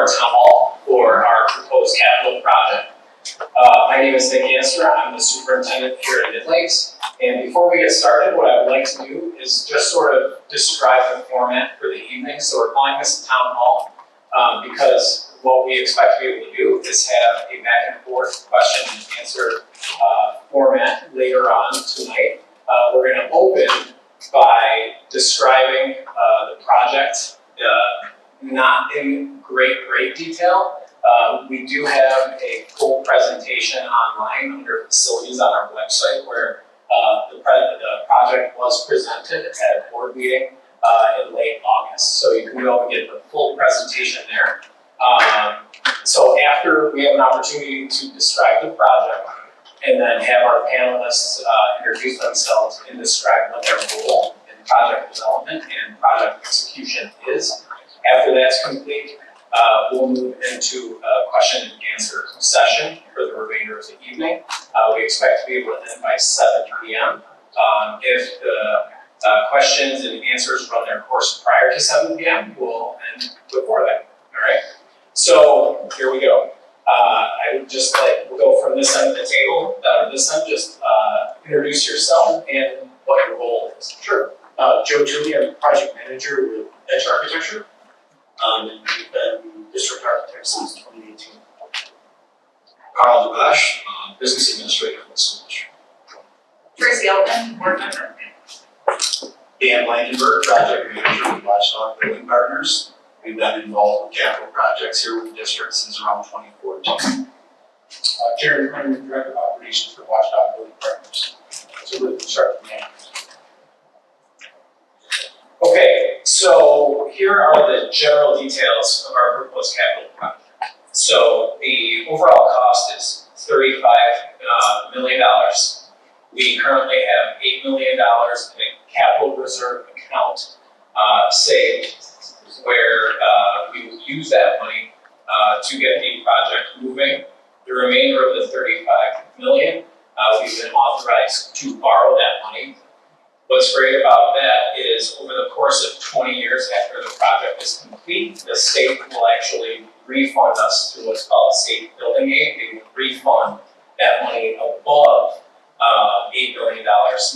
our town hall for our proposed capital project. My name is Nick Answer. I'm the superintendent here at Mid Lakes. And before we get started, what I would like to do is just sort of describe the format for the evening. So we're calling this a town hall because what we expect to be able to do is have a back and forth question and answer format later on tonight. We're going to open by describing the project, not in great detail. We do have a full presentation online under facilities on our website where the project was presented at a board meeting in late August. So you can go and get the full presentation there. So after we have an opportunity to describe the project and then have our panelists introduce themselves and describe what their role in project development and project execution is. After that's complete, we'll move into a question and answer session for the remainder of the evening. We expect to be able to end by 7 p.m. If the questions and answers run their course prior to 7 p.m., we'll end before that. All right? So here we go. I would just we'll go from this end of the table down to this end. Just introduce yourself and what your role is. Sure. Joe Julie, I'm project manager with Edge Architecture. And we've been district architect since 2018. Carl DeBash, business administrator for the school district. Tracy Elton, board member. Dan Langenberg, project manager with Watchdog Building Partners. We've been involved with capital projects here with the district since around 2014. Jerry Kramer, director of operations for Watchdog Building Partners. So we'll start from there. Okay, so here are the general details of our proposed capital project. So the overall cost is $35 million. We currently have $8 million in a capital reserve account saved, where we will use that money to get the project moving. The remainder of the $35 million, we've been authorized to borrow that money. What's great about that is over the course of 20 years after the project is complete, the state will actually refund us through what's called state building aid. They will refund that money above $8 million,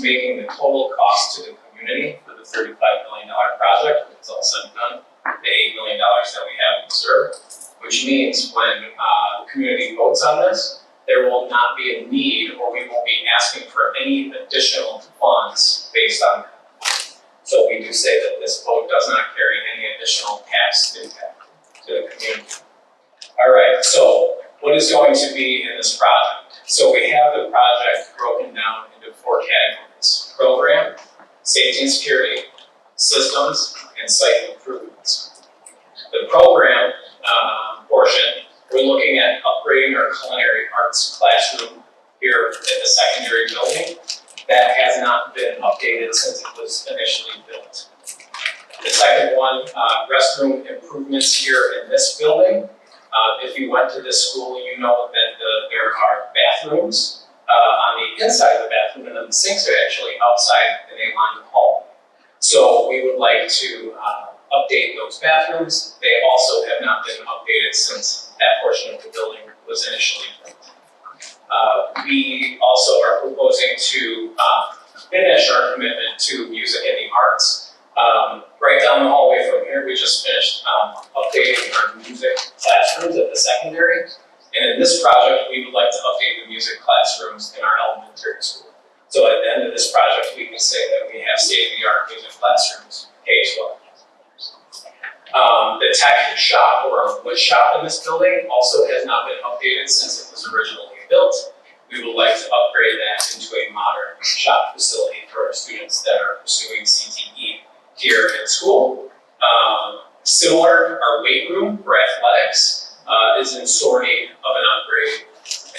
making the total cost to the community for the $35 million project, when it's all said and done, the $8 million that we have in reserve, which means when the community votes on this, there will not be a need, or we won't be asking for any additional funds based on that. So we do say that this vote does not carry any additional tax impact to the community. All right, so what is going to be in this project? So we have the project broken down into 4 categories: program, safety and security, systems, and site improvements. The program portion, we're looking at upgrading our culinary arts classroom here at the secondary building. That has not been updated since it was initially built. The second one, restroom improvements here in this building. If you went to this school, you know that there are bathrooms on the inside of the bathroom, and then the sinks are actually outside the main line of the hall. So we would like to update those bathrooms. They also have not been updated since that portion of the building was initially built. We also are proposing to finish our commitment to music and the arts. Right down the hallway from here, we just finished updating our music classrooms at the secondary. And in this project, we would like to update the music classrooms in our elementary school. So at the end of this project, we can say that we have state-of-the-art music classrooms, K-12. The tech shop, or wood shop in this building, also has not been updated since it was originally built. We would like to upgrade that into a modern shop facility for our students that are pursuing CTE here at school. Similar, our weight room for athletics is in sore need of an upgrade,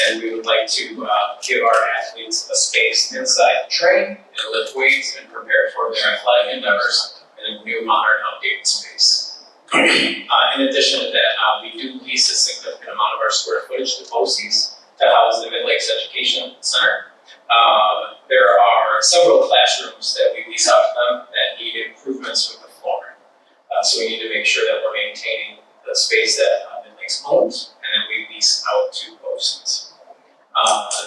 and we would like to give our athletes a space inside to train and lift weights and prepare for their athletic endeavors in a new, modern, updated space. In addition to that, we do lease a significant amount of our square footage to BOCES to house the Mid Lakes Education Center. There are several classrooms that we lease out to them that need improvements with the flooring. So we need to make sure that we're maintaining the space that buildings owned, and then we lease out to BOCES.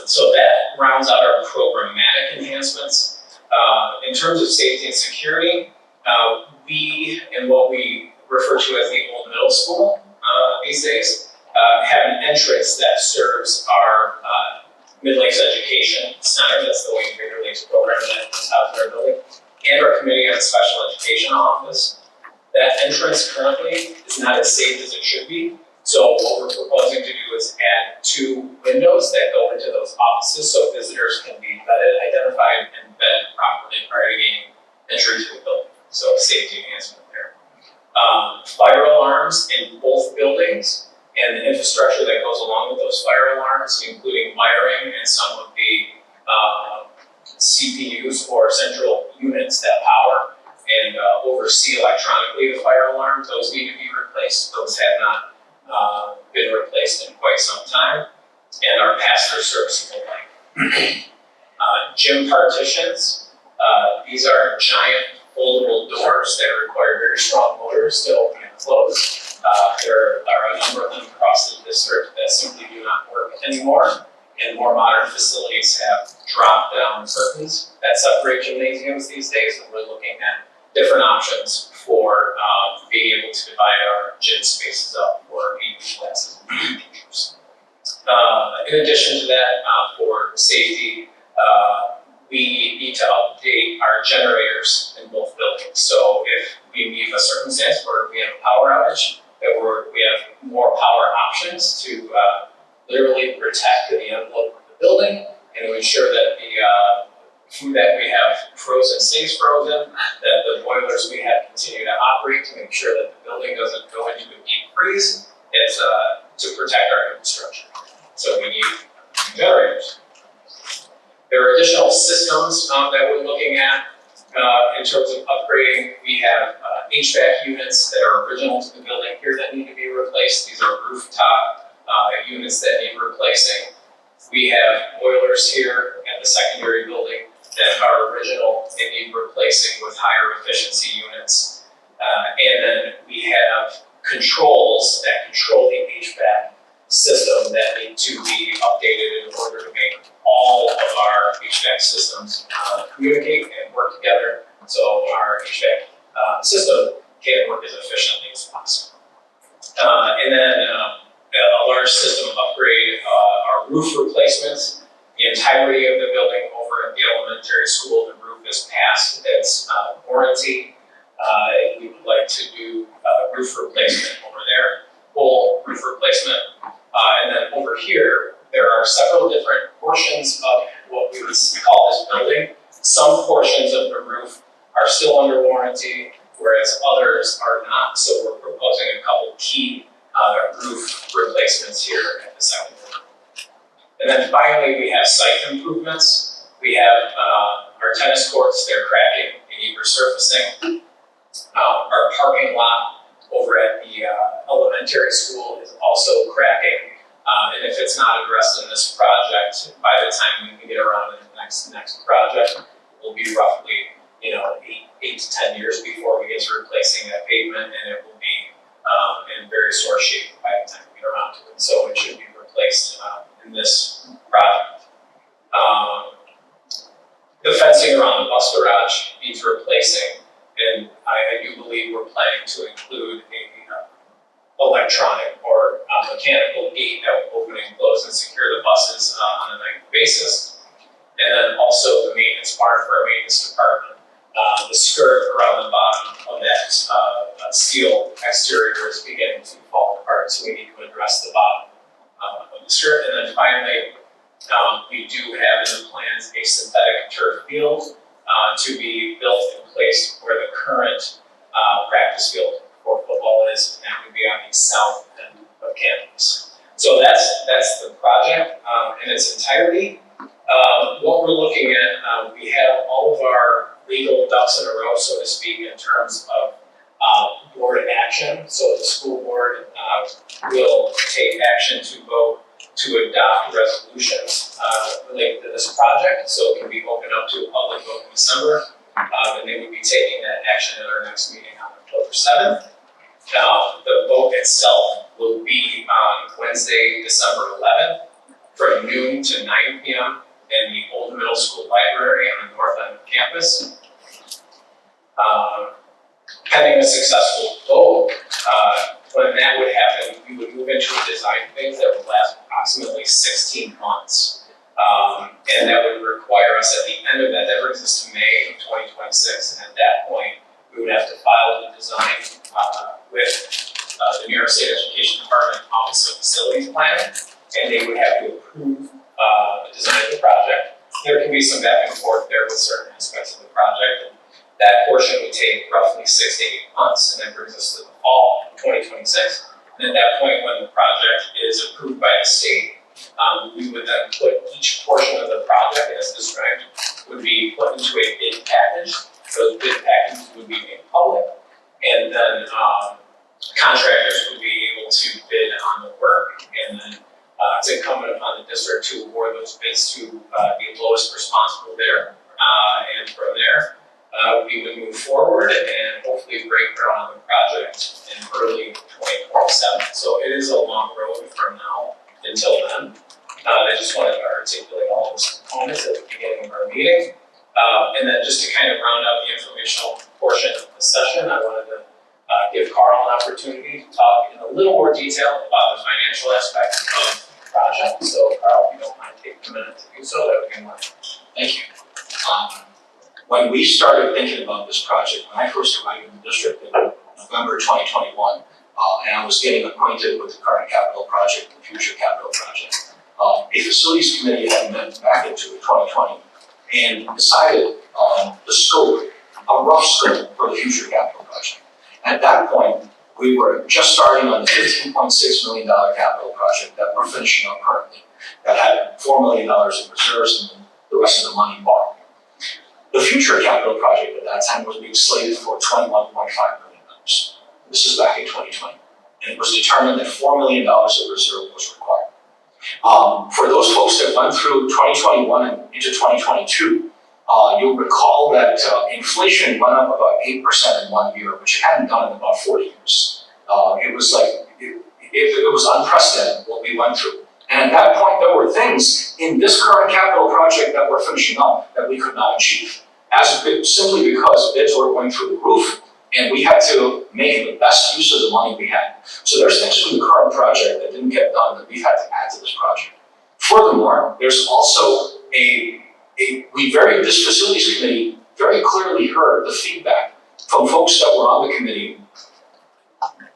So that rounds out our programmatic enhancements. In terms of safety and security, we, in what we refer to as the old middle school these days, have an entrance that serves our Mid-Lakes Education Center, that's the Wayne Greater Lakes program that's out in our building, and our Committee on Special Education office. That entrance currently is not as safe as it should be. So what we're proposing to do is add 2 windows that go into those offices so visitors can be vetted, identified, and vetted properly prior to gaining entry to the building. So safety enhancement there. Fire alarms in both buildings and the infrastructure that goes along with those fire alarms, including wiring and some of the CPUs or central units that power and oversee electronically the fire alarm, those need to be replaced. Those have not been replaced in quite some time, and are past their serviceable life. Gym partitions, these are giant foldable doors that require very strong motors to open and close. There are a number of them across the district that simply do not work anymore, and more modern facilities have drop down curtains that separate gymnasiums these days, and we're looking at different options for being able to divide our gym spaces up for AP classes and AP teachers. In addition to that, for safety, we need to update our generators in both buildings. So if we meet a circumstance where we have a power outage, that we have more power options to literally protect the envelope of the building and to ensure that the food that we have frozen stays frozen, that the boilers we have continue to operate to make sure that the building doesn't go into a deep freeze. It's to protect our infrastructure. So we need generators. There are additional systems that we're looking at in terms of upgrading. We have HVAC units that are original to the building here that need to be replaced. These are rooftop units that need replacing. We have boilers here at the secondary building that are original and need replacing with higher efficiency units. And then we have controls that control the HVAC system that need to be updated in order to make all of our HVAC systems communicate and work together so our HVAC system can work as efficiently as possible. And then a large system upgrade, our roof replacements. The entirety of the building over at the elementary school, the roof is past its warranty. We would like to do roof replacement over there, full roof replacement. And then over here, there are several different portions of what we would call this building. Some portions of the roof are still under warranty, whereas others are not. So we're proposing a couple key roof replacements here at the second floor. And then finally, we have site improvements. We have our tennis courts, they're cracking and need resurfacing. Our parking lot over at the elementary school is also cracking. And if it's not addressed in this project, by the time we can get around to the next project, it will be roughly 8 to 10 years before we get to replacing that pavement, and it will be in very sore shape by the time we get around to it. So it should be replaced in this project. The fencing around the bus garage needs replacing, and I do believe we're planning to include a electronic or mechanical gate that will open and close and secure the buses on a nightly basis. And then also the maintenance part for our maintenance department. The skirt around the bottom of that steel exterior is beginning to fall apart, so we need to address the bottom of the skirt. And then finally, we do have in the plans a synthetic turf field to be built in place where the current practice field for football is, and that would be on the south end of campus. So that's the project in its entirety. What we're looking at, we have all of our legal ducks in a row, so to speak, in terms of board action. So the school board will take action to vote to adopt resolutions related to this project, so it can be opened up to a public vote in December. And they will be taking that action at our next meeting on October 7th. The vote itself will be Wednesday, December 11th, from noon to 9 p.m. in the old middle school library on the north end of campus. Pending a successful vote, when that would happen, we would move into a design phase that would last approximately 16 months. And that would require us at the end of that, that brings us to May of 2026, and at that point, we would have to file the design with the New York State Education Department Office of Facilities Planning, and they would have to approve the design of the project. There can be some back and forth there with certain aspects of the project, and that portion would take roughly 6 to 8 months, and that brings us to the fall of 2026. And at that point, when the project is approved by the state, we would then put each portion of the project as described would be put into a bid package. Those bid packages would be made public, and then contractors would be able to bid on the work, and then it's incumbent upon the district to award those bids to the lowest responsible bidder, and from there we would move forward and hopefully break ground on the project in early 2027. So it is a long road from now until then. I just wanted to articulate all those components at the beginning of our meeting. And then just to kind of round out the informational portion of the session, I wanted to give Carl an opportunity to talk in a little more detail about the financial aspect of the project. So Carl, if you don't mind taking a minute to do so, that would be wonderful. Thank you. When we started thinking about this project, when I first arrived in the district in November 2021, and I was getting acquainted with the current capital project and the future capital project, a facilities committee had met back into 2020 and decided on the scope, a rough scope for the future capital project. At that point, we were just starting on the $15.6 million capital project that we're finishing up currently, that had $4 million in reserves and the rest of the money borrowed. The future capital project at that time was being slated for $21.5 million. This is back in 2020. And it was determined that $4 million of reserve was required. For those folks that went through 2021 and into 2022, you'll recall that inflation went up about 8% in 1 year, which it hadn't done in about 40 years. It was like, it was unprecedented what we went through. And at that point, there were things in this current capital project that we're finishing up that we could not achieve, simply because bids were going through the roof, and we had to make the best use of the money we had. So there's things from the current project that didn't get done that we've had to add to this project. Furthermore, there's also this facilities committee very clearly heard the feedback from folks that were on the committee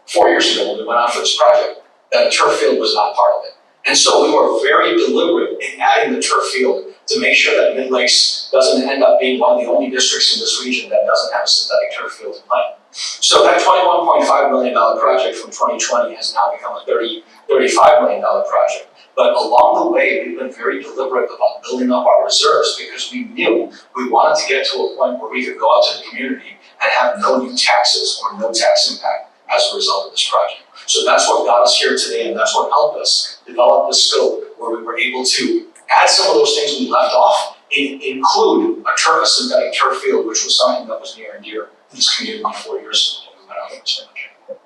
4 years ago when we went out for this project, that a turf field was not part of it. And so we were very deliberate in adding the turf field to make sure that Mid Lakes doesn't end up being one of the only districts in this region that doesn't have a synthetic turf field to play. So that $21.5 million project from 2020 has now become a $35 million project. But along the way, we've been very deliberate about building up our reserves because we knew we wanted to get to a point where we could go out to the community and have no new taxes or no tax impact as a result of this project. So that's what got us here today, and that's what helped us develop the scope where we were able to add some of those things we left off, include a synthetic turf field, which was something that was near and dear to this community 4 years ago when we went out on this project.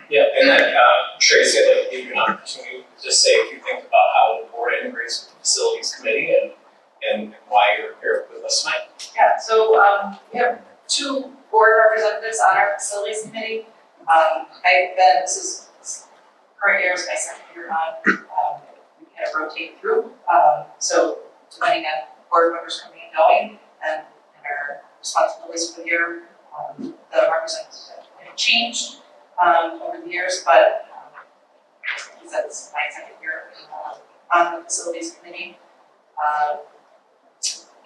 Yeah, and then Tracy, I'd like to give you an opportunity to just say a few things about how the board integrates with the facilities committee and why you're here with us tonight. Yeah, so we have 2 board representatives on our facilities committee. This current year is my second year on, we kind of rotate through. So depending on board members coming and going and our responsibilities for the year, the representatives have changed over the years, but that's my second year on the facilities committee.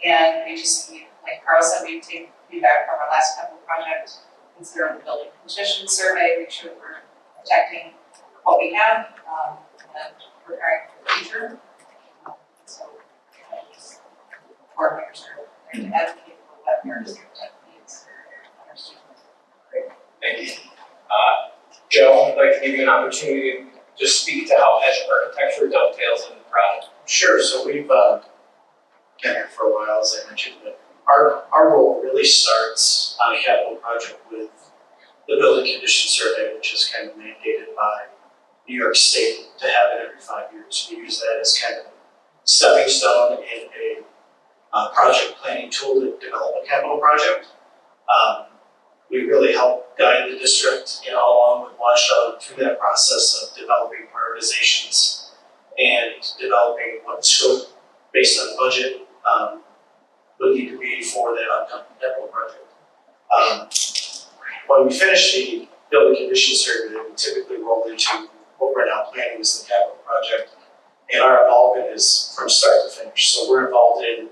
And we just, like Carl said, we take feedback from our last capital project, consider the building condition survey, make sure that we're protecting what we have, and preparing for the future. So, board members are there to advocate for what our district needs and our students. Thank you. Joe, I'd like to give you an opportunity to just speak to how edge architecture dovetails into the project. Sure, so we've been here for a while, as I mentioned, but our role really starts on a capital project with the building condition survey, which is kind of mandated by New York State to have it every 5 years. We use that as kind of a stepping stone and a project planning tool to develop a capital project. We really help guide the district, along with Watchdog through that process of developing prioritizations and developing what scope based on budget would need to be for that upcoming capital project. When we finish the building condition survey, we typically roll into what we're now planning as the capital project. And our involvement is from start to finish. So we're involved in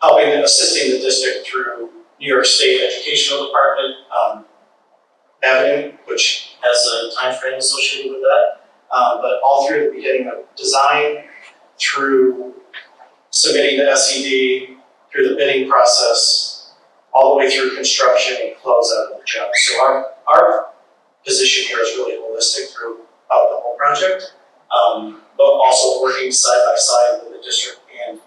helping and assisting the district through New York State Educational Department Avenue, which has a time frame associated with that. But all through the beginning of design, through submitting the SED, through the bidding process, all the way through construction and close out of the job. So our position here is really holistic throughout the whole project, but also working side by side with the district and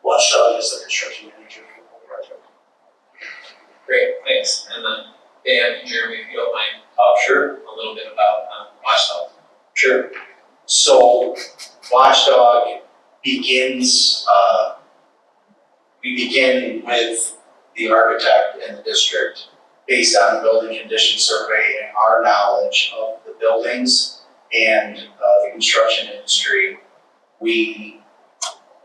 Watchdog as the construction manager for the whole project. Great, thanks. And then Dan, Jeremy, if you don't mind, sure, a little bit about Watchdog. Sure. So Watchdog begins, we begin with the architect and the district based on the building condition survey and our knowledge of the buildings and the construction industry. We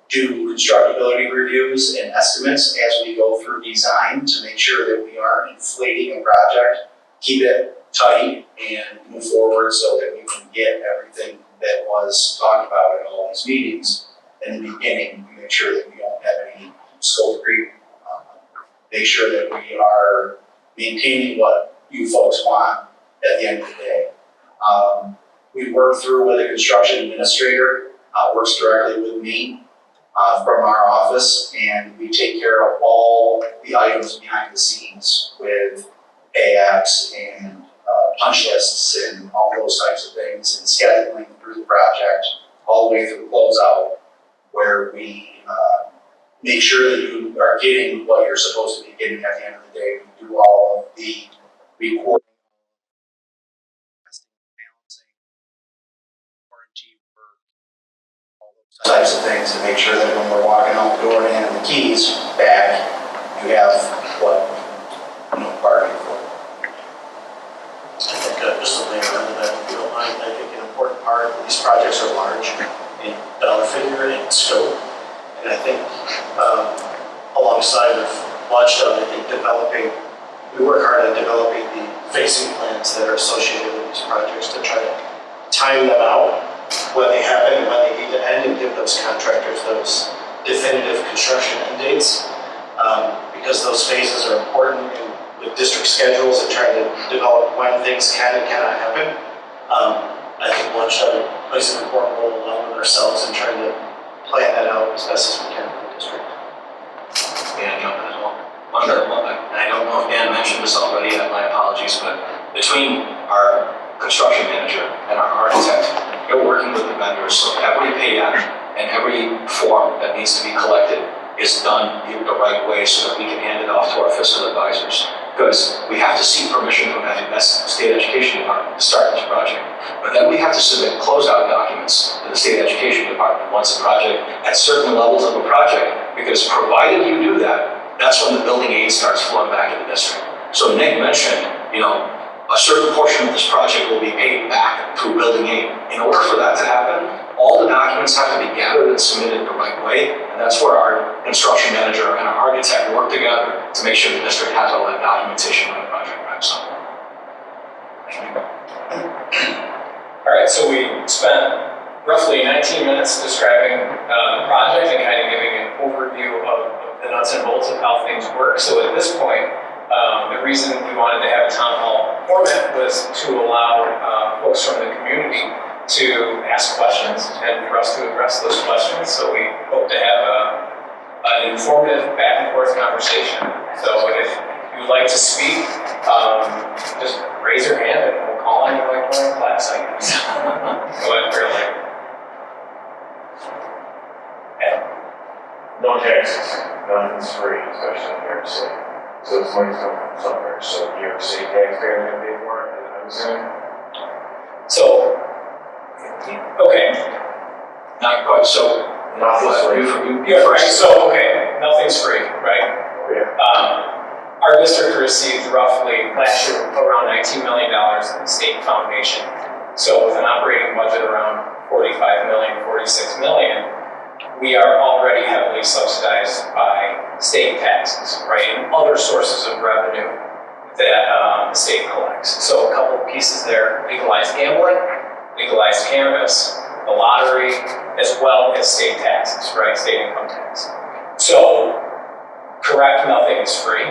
do constructability reviews and estimates as we go through design to make sure that we aren't inflating a project, keep it tight and move forward so that we can get everything that was talked about at all these meetings. In the beginning, we make sure that we don't have any scope creep, make sure that we are maintaining what you folks want at the end of the day. We work through with a construction administrator, works directly with me from our office, and we take care of all the items behind the scenes with pay-apps and punch lists and all those types of things, and scheduling through the project all the way through closeout, where we make sure that you are getting what you're supposed to be getting at the end of the day. We do all of the reporting, testing, balancing, warranty work, all those types of things to make sure that when we're walking out the door and handing the keys back, you have what you bargained for. I think just to layer onto that, if you don't mind, I think an important part of these projects are large in dollar figure and scope. And I think alongside of Watchdog, I think we work hard at developing the phasing plans that are associated with these projects to try to time them out when they happen and when they need to end, and give those contractors those definitive construction end dates. Because those phases are important and with district schedules and trying to develop when things can and cannot happen. I think Watchdog plays an important role along with ourselves in trying to plan that out as best as we can for the district. Yeah, jump in as well. I don't know if Dan mentioned this already, my apologies, but between our construction manager and our architect, we're working with the vendors, so every pay-app and every form that needs to be collected is done in the right way so that we can hand it off to our fiscal advisors. Because we have to seek permission from that state education department to start this project. But then we have to submit closeout documents to the state education department once the project, at certain levels of a project, because provided you do that, that's when the building aid starts flowing back to the district. So Nick mentioned, a certain portion of this project will be paid back through building aid. In order for that to happen, all the documents have to be gathered and submitted the right way, and that's where our construction manager and our architect work together to make sure the district has all that documentation when the project wraps up. All right, so we spent roughly 19 minutes describing the project and kind of giving an overview of the nuts and bolts of how things work. So at this point, the reason we wanted to have a town hall format was to allow folks from the community to ask questions and for us to address those questions. So we hope to have an informative back and forth conversation. So if you would like to speak, just raise your hand and we'll call on you like we're in class, I guess. Go ahead, Fairley. No taxes, nothing's free, especially in New York City. So it's money's coming from somewhere, so New York City taxpayers are gonna pay for it, I'm assuming. So Okay, Not quite, so. Nothing's free. yeah, right, so, okay, nothing's free, right? Our district received roughly, last year, around $19 million in state foundation. So with an operating budget around 45 million, 46 million, we are already heavily subsidized by state taxes, right? And other sources of revenue that the state collects. So a couple of pieces there: legalized gambling, legalized cannabis, the lottery, as well as state taxes, right? State income tax. So, correct, nothing is free.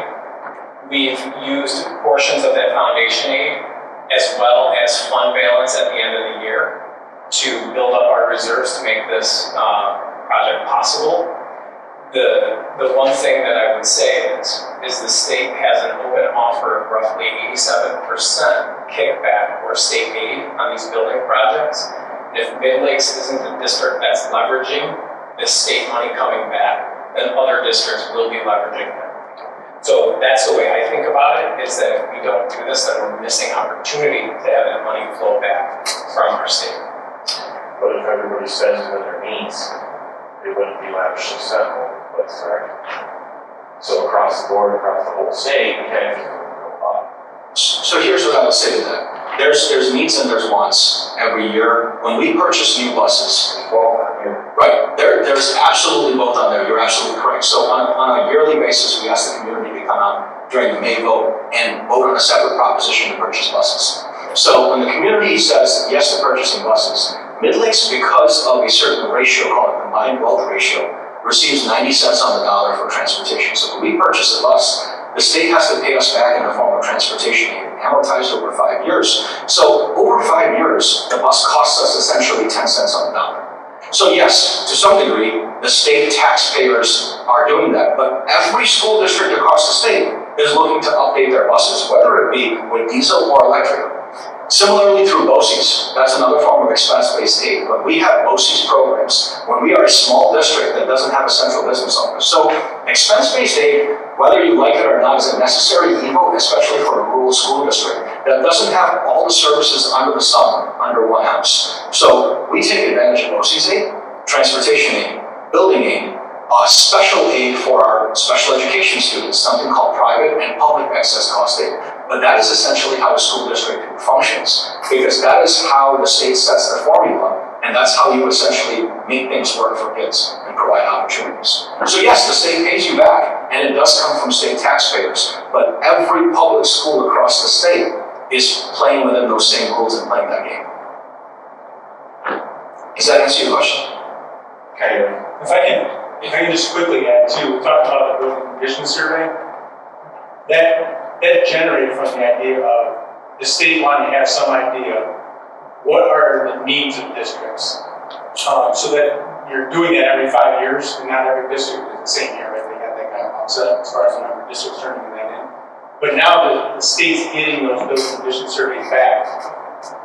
We've used portions of that foundation aid as well as fund balance at the end of the year to build up our reserves to make this project possible. The one thing that I would say is the state has an open offer of roughly 87% kickback or state aid on these building projects. And if Mid Lakes isn't the district that's leveraging this state money coming back, then other districts will be leveraging that. So that's the way I think about it, is that if we don't do this, then we're missing opportunity to have that money flow back from our state. But if everybody spends within their means, it wouldn't be lavishly spent all over the place, right? So across the board, across the whole state, we kind of go up. So here's what I would say to that. There's needs and there's wants every year. When we purchase new buses, right, there's absolutely both on there, you're absolutely correct. So on a yearly basis, we ask the community to come out during the May vote and vote on a separate proposition to purchase buses. So when the community says yes to purchasing buses, Mid Lakes, because of a certain ratio called a combined wealth ratio, receives 90 cents on the dollar for transportation. So when we purchase a bus, the state has to pay us back in the form of transportation aid, amortized over 5 years. So over 5 years, the bus costs us essentially 10 cents on the dollar. So yes, to some degree, the state taxpayers are doing that, but every school district across the state is looking to update their buses, whether it be with diesel or electric. Similarly through BOCES, that's another form of expense-based aid, but we have BOCES programs when we are a small district that doesn't have a central business office. So expense-based aid, whether you like it or not, is a necessary evil, especially for a rural school district that doesn't have all the services under the sun under one house. So we take advantage of BOCES aid, transportation aid, building aid, special aid for our special education students, something called private and public excess cost aid. But that is essentially how a school district functions, because that is how the state sets the formula, and that's how you essentially make things work for kids and provide opportunities. So yes, the state pays you back, and it does come from state taxpayers, but every public school across the state is playing within those same rules and playing that game. Does that answer your question? Kind of. If I can just quickly add too, we talked about the building condition survey. That generated from the idea of the state wanting to have some idea what are the needs of districts. So that you're doing that every 5 years, and not every district is the same year, right? They got that kind of offset as far as the number of districts turning that in. But now the state's getting those building condition surveys back,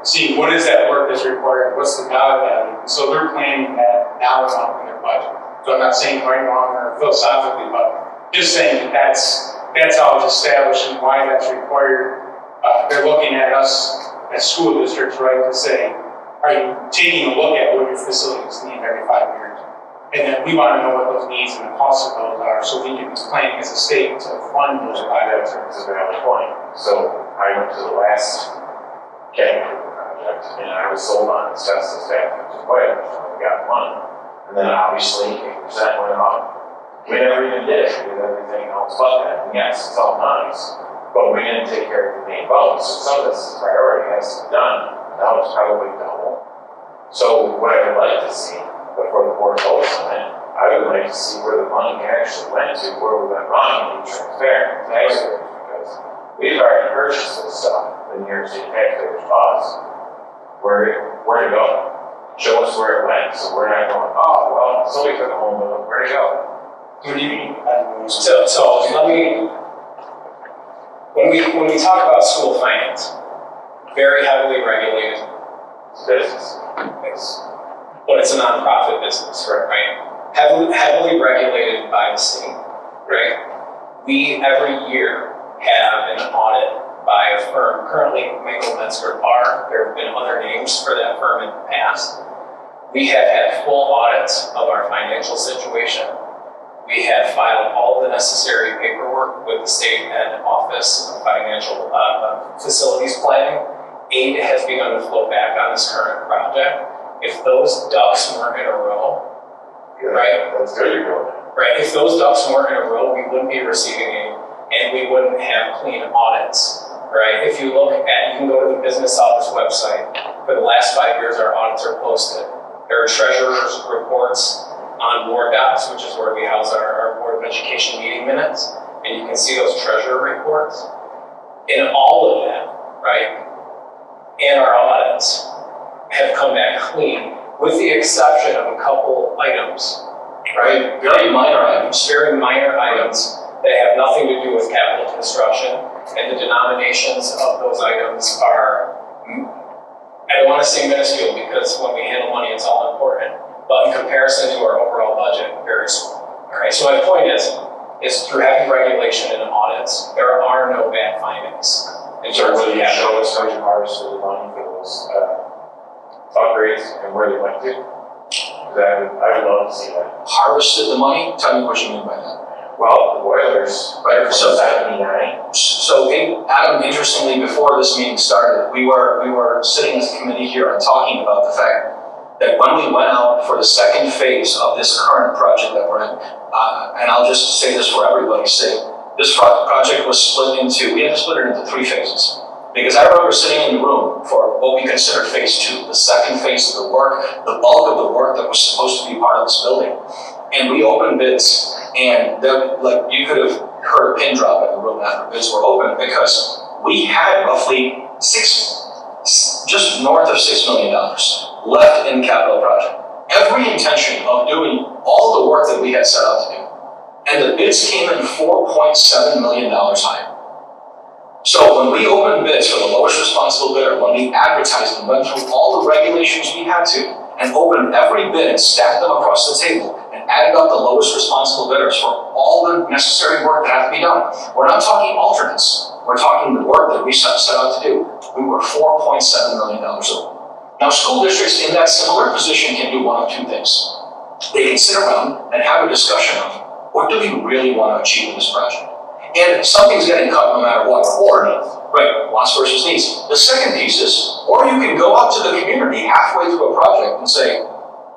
see what is that work that's required, what's the dollar value. So they're planning that now in their budget. So I'm not saying right, wrong, or philosophically, but just saying that's how it's established and why that's required. They're looking at us as school districts, right, to say, are you taking a look at what your facilities need every 5 years? And then we want to know what those needs and the costs of those are, so we can be planning as a state to fund those projects. That's a valid point. So I went to the last capital project, and I was sold on asbestos damage as well, so we got money. And then obviously 8% went up. We never even did it, we did everything else but that. And yes, it's all nice, but we didn't take care of the main bones. So some of this priority has to be done. That was probably double. So what I would like to see before the board votes on it, I would like to see where the money actually went to, where we went wrong, and be transparent with taxpayers, because we've already purchased this stuff, the New York State taxpayers bought. Where to go? Show us where it went, so we're not going, oh, well, somebody took it home with them, where'd it go? What do you mean? So let me, when we talk about school finance, very heavily regulated, It's business. but it's a nonprofit business, right? Heavily regulated by the state, right? We every year have an audit by a firm, currently Mango Metzger Bar. There have been other names for that audit firm in the past. We have had full audits of our financial situation. We have filed all the necessary paperwork with the state and Office of Financial Facilities Planning. Aid has begun to flow back on this current project. If those ducks weren't in a row, right? That's good you're doing that. Right, if those ducks weren't in a row, we wouldn't be receiving aid and we wouldn't have clean audits, right? If you look at, you can go to the business office website, for the last 5 years, our audits are posted. There are treasurer's reports on board docs, which is where we house our Board of Education meeting minutes, and you can see those treasurer reports. In all of them, right, and our audits have come back clean, with the exception of a couple items, right? Very minor items. Very minor items that have nothing to do with capital construction, and the denominations of those items are, I don't want to say minuscule because when we handle money, it's all important, but in comparison to our overall budget, very small. All right, so my point is through heavy regulation and audits, there are no bad findings in terms of Will the you show us how you harvested the money for those upgrades and where they went to? Because I would love to see that. Harvested the money? Tell me what you mean by that. Well, the boilers, Right, so- 79. So, Adam, interestingly, before this meeting started, we were sitting as a committee here and talking about the fact that when we went out for the second phase of this current project that we're in, and I'll just say this for everybody's sake, this project was split into, we had to split it into 3 phases. Because I remember sitting in the room for what we considered phase 2, the second phase of the work, the bulk of the work that was supposed to be part of this building. And we opened bids, and you could have heard a pin drop in the room after bids were open, because we had roughly just north of $6 million left in capital project. Every intention of doing all the work that we had set out to do. And the bids came in $4.7 million higher. So when we opened bids for the lowest responsible bidder, when we advertised and went through all the regulations we had to, and opened every bid and stacked them across the table, and added up the lowest responsible bidders for all the necessary work that had to be done. We're not talking alternates, we're talking the work that we set out to do. We were $4.7 million over. Now, school districts in that similar position can do one of 2 things. They can sit around and have a discussion of, what do we really want to achieve in this project? And something's getting cut no matter what, or, right, wants versus needs. The second piece is, or you can go out to the community halfway through a project and say,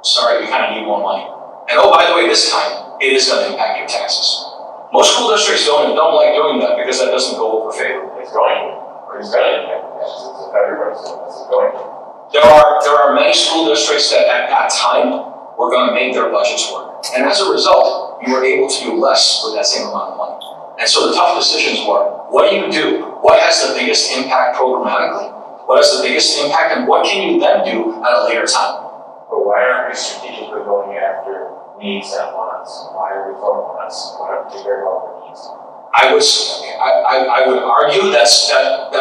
sorry, we kind of need more money. And oh, by the way, this time, it is going to impact your taxes. Most school districts don't like doing that because that doesn't go over favor. It's going to, or it's going to impact the taxes if everybody's doing this, it's going to. There are many school districts that at that time were going to make their budgets work. And as a result, you were able to do less with that same amount of money. And so the tough decisions were, what do you do? What has the biggest impact programmatically? What has the biggest impact, and what can you then do at a later time? But why aren't we strategically going after needs and wants? Why are we throwing wants? Why don't we take care of all the needs? I would argue that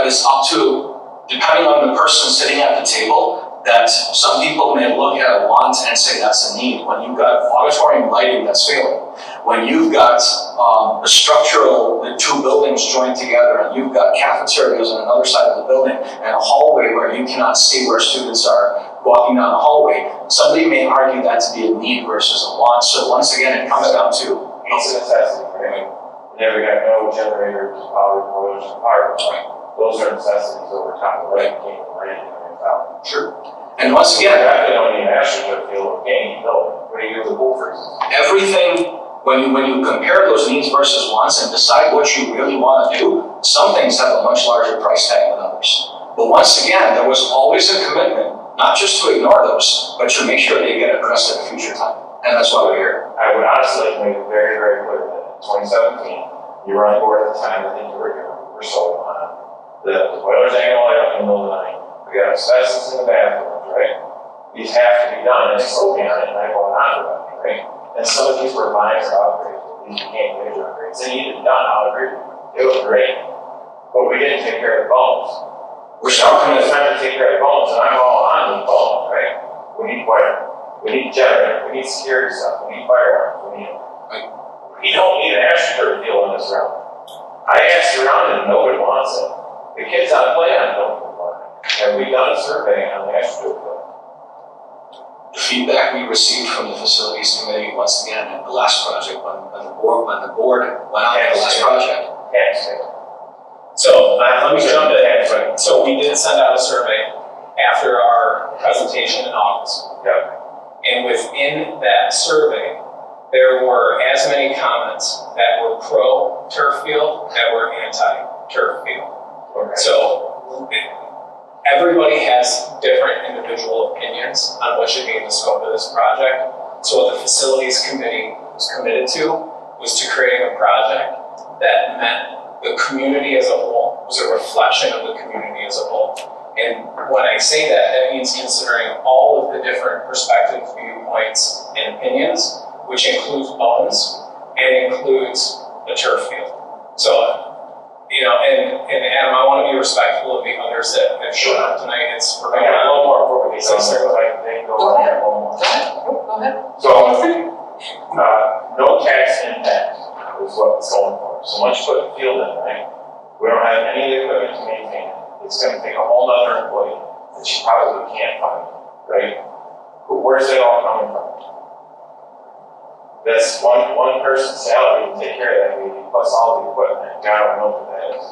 is up to, depending on the person sitting at the table, that some people may look at a want and say that's a need. When you've got auditorium lighting that's failing, when you've got the 2 buildings joined together, and you've got cafeterias on another side of the building, and a hallway where you cannot see where students are walking down the hallway, somebody may argue that to be a need versus a want. So once again, it comes down to, It's a necessity, right? We never got no generators, power, boilers, and fire. Those are necessities over top of it. Can't rent it without. sure. And once I again, definitely don't need an astroturf field, okay, no, what do you do with the pool, for instance? everything, when you compare those needs versus wants and decide what you really want to do, some things have a much larger price tag than others. But once again, there was always a commitment, not just to ignore those, but to make sure they get addressed at a future time. And that's why we're here. I would honestly make it very, very clear that in 2017, you were on board at the time, I think you were sold on the boilers ain't gonna light up in the middle of the night. We got asbestos in the bathrooms, right? These have to be done, and it's okay on it, and I go on about it, right? And some of these were minor upgrades, these became major upgrades. They needed to be done, I'll agree with you. It was great. But we didn't take care of the bones. We're Now starting it's time to take care of the bones, and I'm all on the bones, right? We need wire, we need generator, we need security stuff, we need fire alarms, we don't need an astroturf field in this round. I asked around and nobody wants it. The kids on play on don't want it. Have we done a survey on the astroturf field? feedback we received from the facilities committee, once again, at the last project, when the board went out at the last project. So, let me jump in. So we did send out a survey after our presentation in August. Yeah. And within that survey, there were as many comments that were pro turf field that were anti turf field. Okay. So everybody has different individual opinions on what should be in the scope of this project. So what the facilities committee was committed to was to create a project that met the community as a whole, was a reflection of the community as a whole. And when I say that, that means considering all of the different perspectives, viewpoints, and opinions, which includes bones and includes the turf field. So, you know, and Adam, I want to be respectful of the others that have shown up tonight. We're I going got one on. more before we go, so I think go ahead, one more. Go ahead. So, no tax impact is what it's going for. So once you put the field in, right, we don't have any of the equipment to maintain it. It's gonna take a whole nother employee that you probably can't find, right? But where's it all coming from? That's one person's salary to take care of that baby, plus all the equipment. God knows what that is.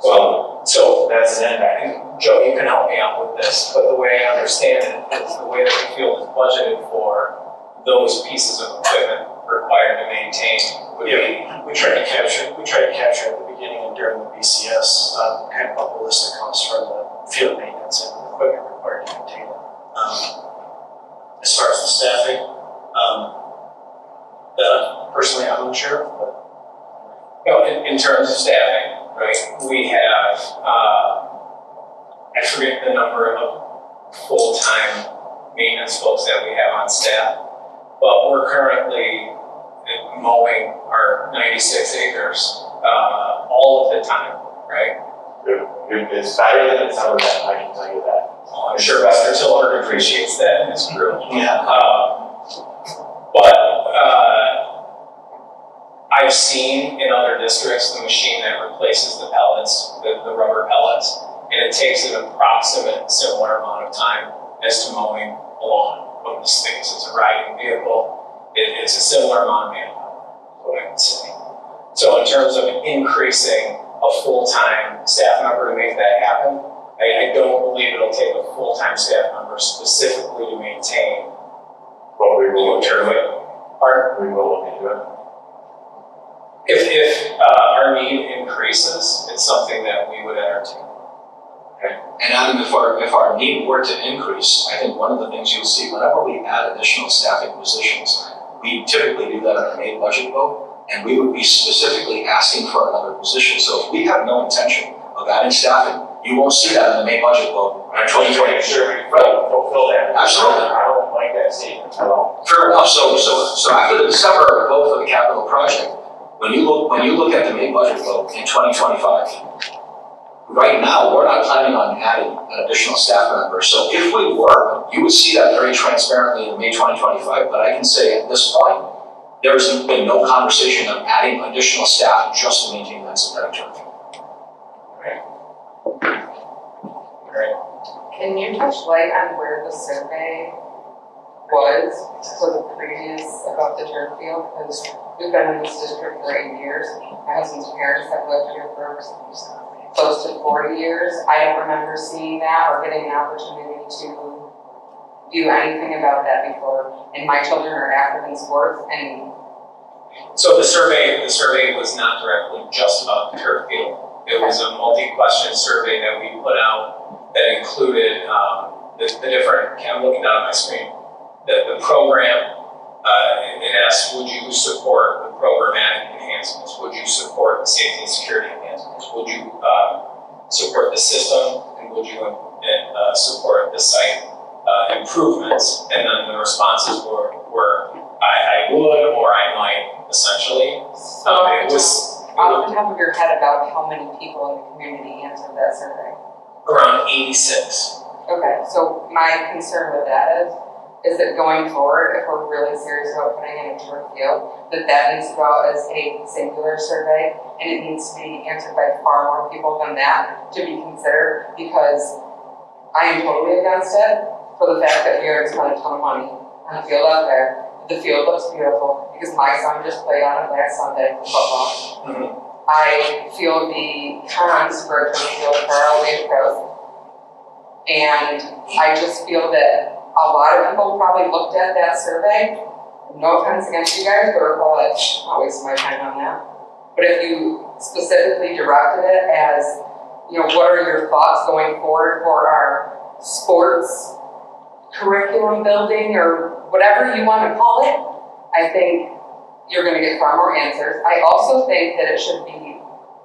So That's an impact. and Joe, you can help me out with this, but the way I understand it is the way that the field is budgeted for those pieces of equipment required to maintain would be. We tried to capture at the beginning and during the BCS, kind of a holistic cost for the field maintenance and equipment required to maintain it. As far as the staffing, that personally I'm unsure, but You know, in terms of staffing, right, we have, I forget the number of full-time maintenance folks that we have on staff, but we're currently mowing our 96 acres all of the time, right? It's better than it's ever been, I can tell you that. I'm sure Mr. Tiller appreciates that and his crew. Yeah. But I've seen in other districts the machine that replaces the pellets, the rubber pellets, and it takes an approximate similar amount of time as to mowing a lawn of the space. It's a riding vehicle. It's a similar amount of manpower, is what I would say. So in terms of increasing a full-time staff member to make that happen, I don't believe it'll take a full-time staff member specifically to maintain But we the will look into it. Pardon? We will look into it. If our need increases, it's something that we would entertain. And Adam, if our need were to increase, I think one of the things you'll see whenever we add additional staffing positions, we typically do that at a May budget vote, and we would be specifically asking for another position. So if we have no intention of adding staffing, you won't see that in the May budget vote. I'm trying to make sure we fulfill that. Absolutely. I don't like that statement at all. Fair enough. So after the December vote for the capital project, when you look at the May budget vote in 2025, right now, we're not planning on adding an additional staff member. So if we were, you would see that very transparently in May 2025. But I can say at this point, there's been no conversation of adding additional staff just to maintain that synthetic turf. Can you touch light on where the survey was for the previous about the turf field? Because we've been in this district for 8 years. My husband's parents have lived here for close to 40 years. I don't remember seeing that or getting an opportunity to do anything about that before. And my children are active in sports, and So the survey was not directly just about the turf field. It was a multi-question survey that we put out that included the different, I'm looking down at my screen, the program, it asked, would you support the programmatic enhancements? Would you support the safety and security enhancements? Would you support the system? And would you support the site improvements? And then the responses were I would or I might, essentially. It was off the top of your head about how many people in the community answered that survey. around 86. Okay, so my concern with that is that going forward, if we're really serious about putting in a turf field, that needs to go out as a singular survey, and it needs to be answered by far more people than that to be considered, because I am totally against it for the fact that we already spent a ton of money on the field out there. The field looks beautiful because my son just played on it last Sunday for football. I feel the cons for a turf field far away from. And I just feel that a lot of people probably looked at that survey. No offense against you guys, but we're probably like, I'll waste my time on that. But if you specifically directed it as, you know, what are your thoughts going forward for our sports curriculum building or whatever you want to call it, I think you're going to get far more answers. I also think that it should be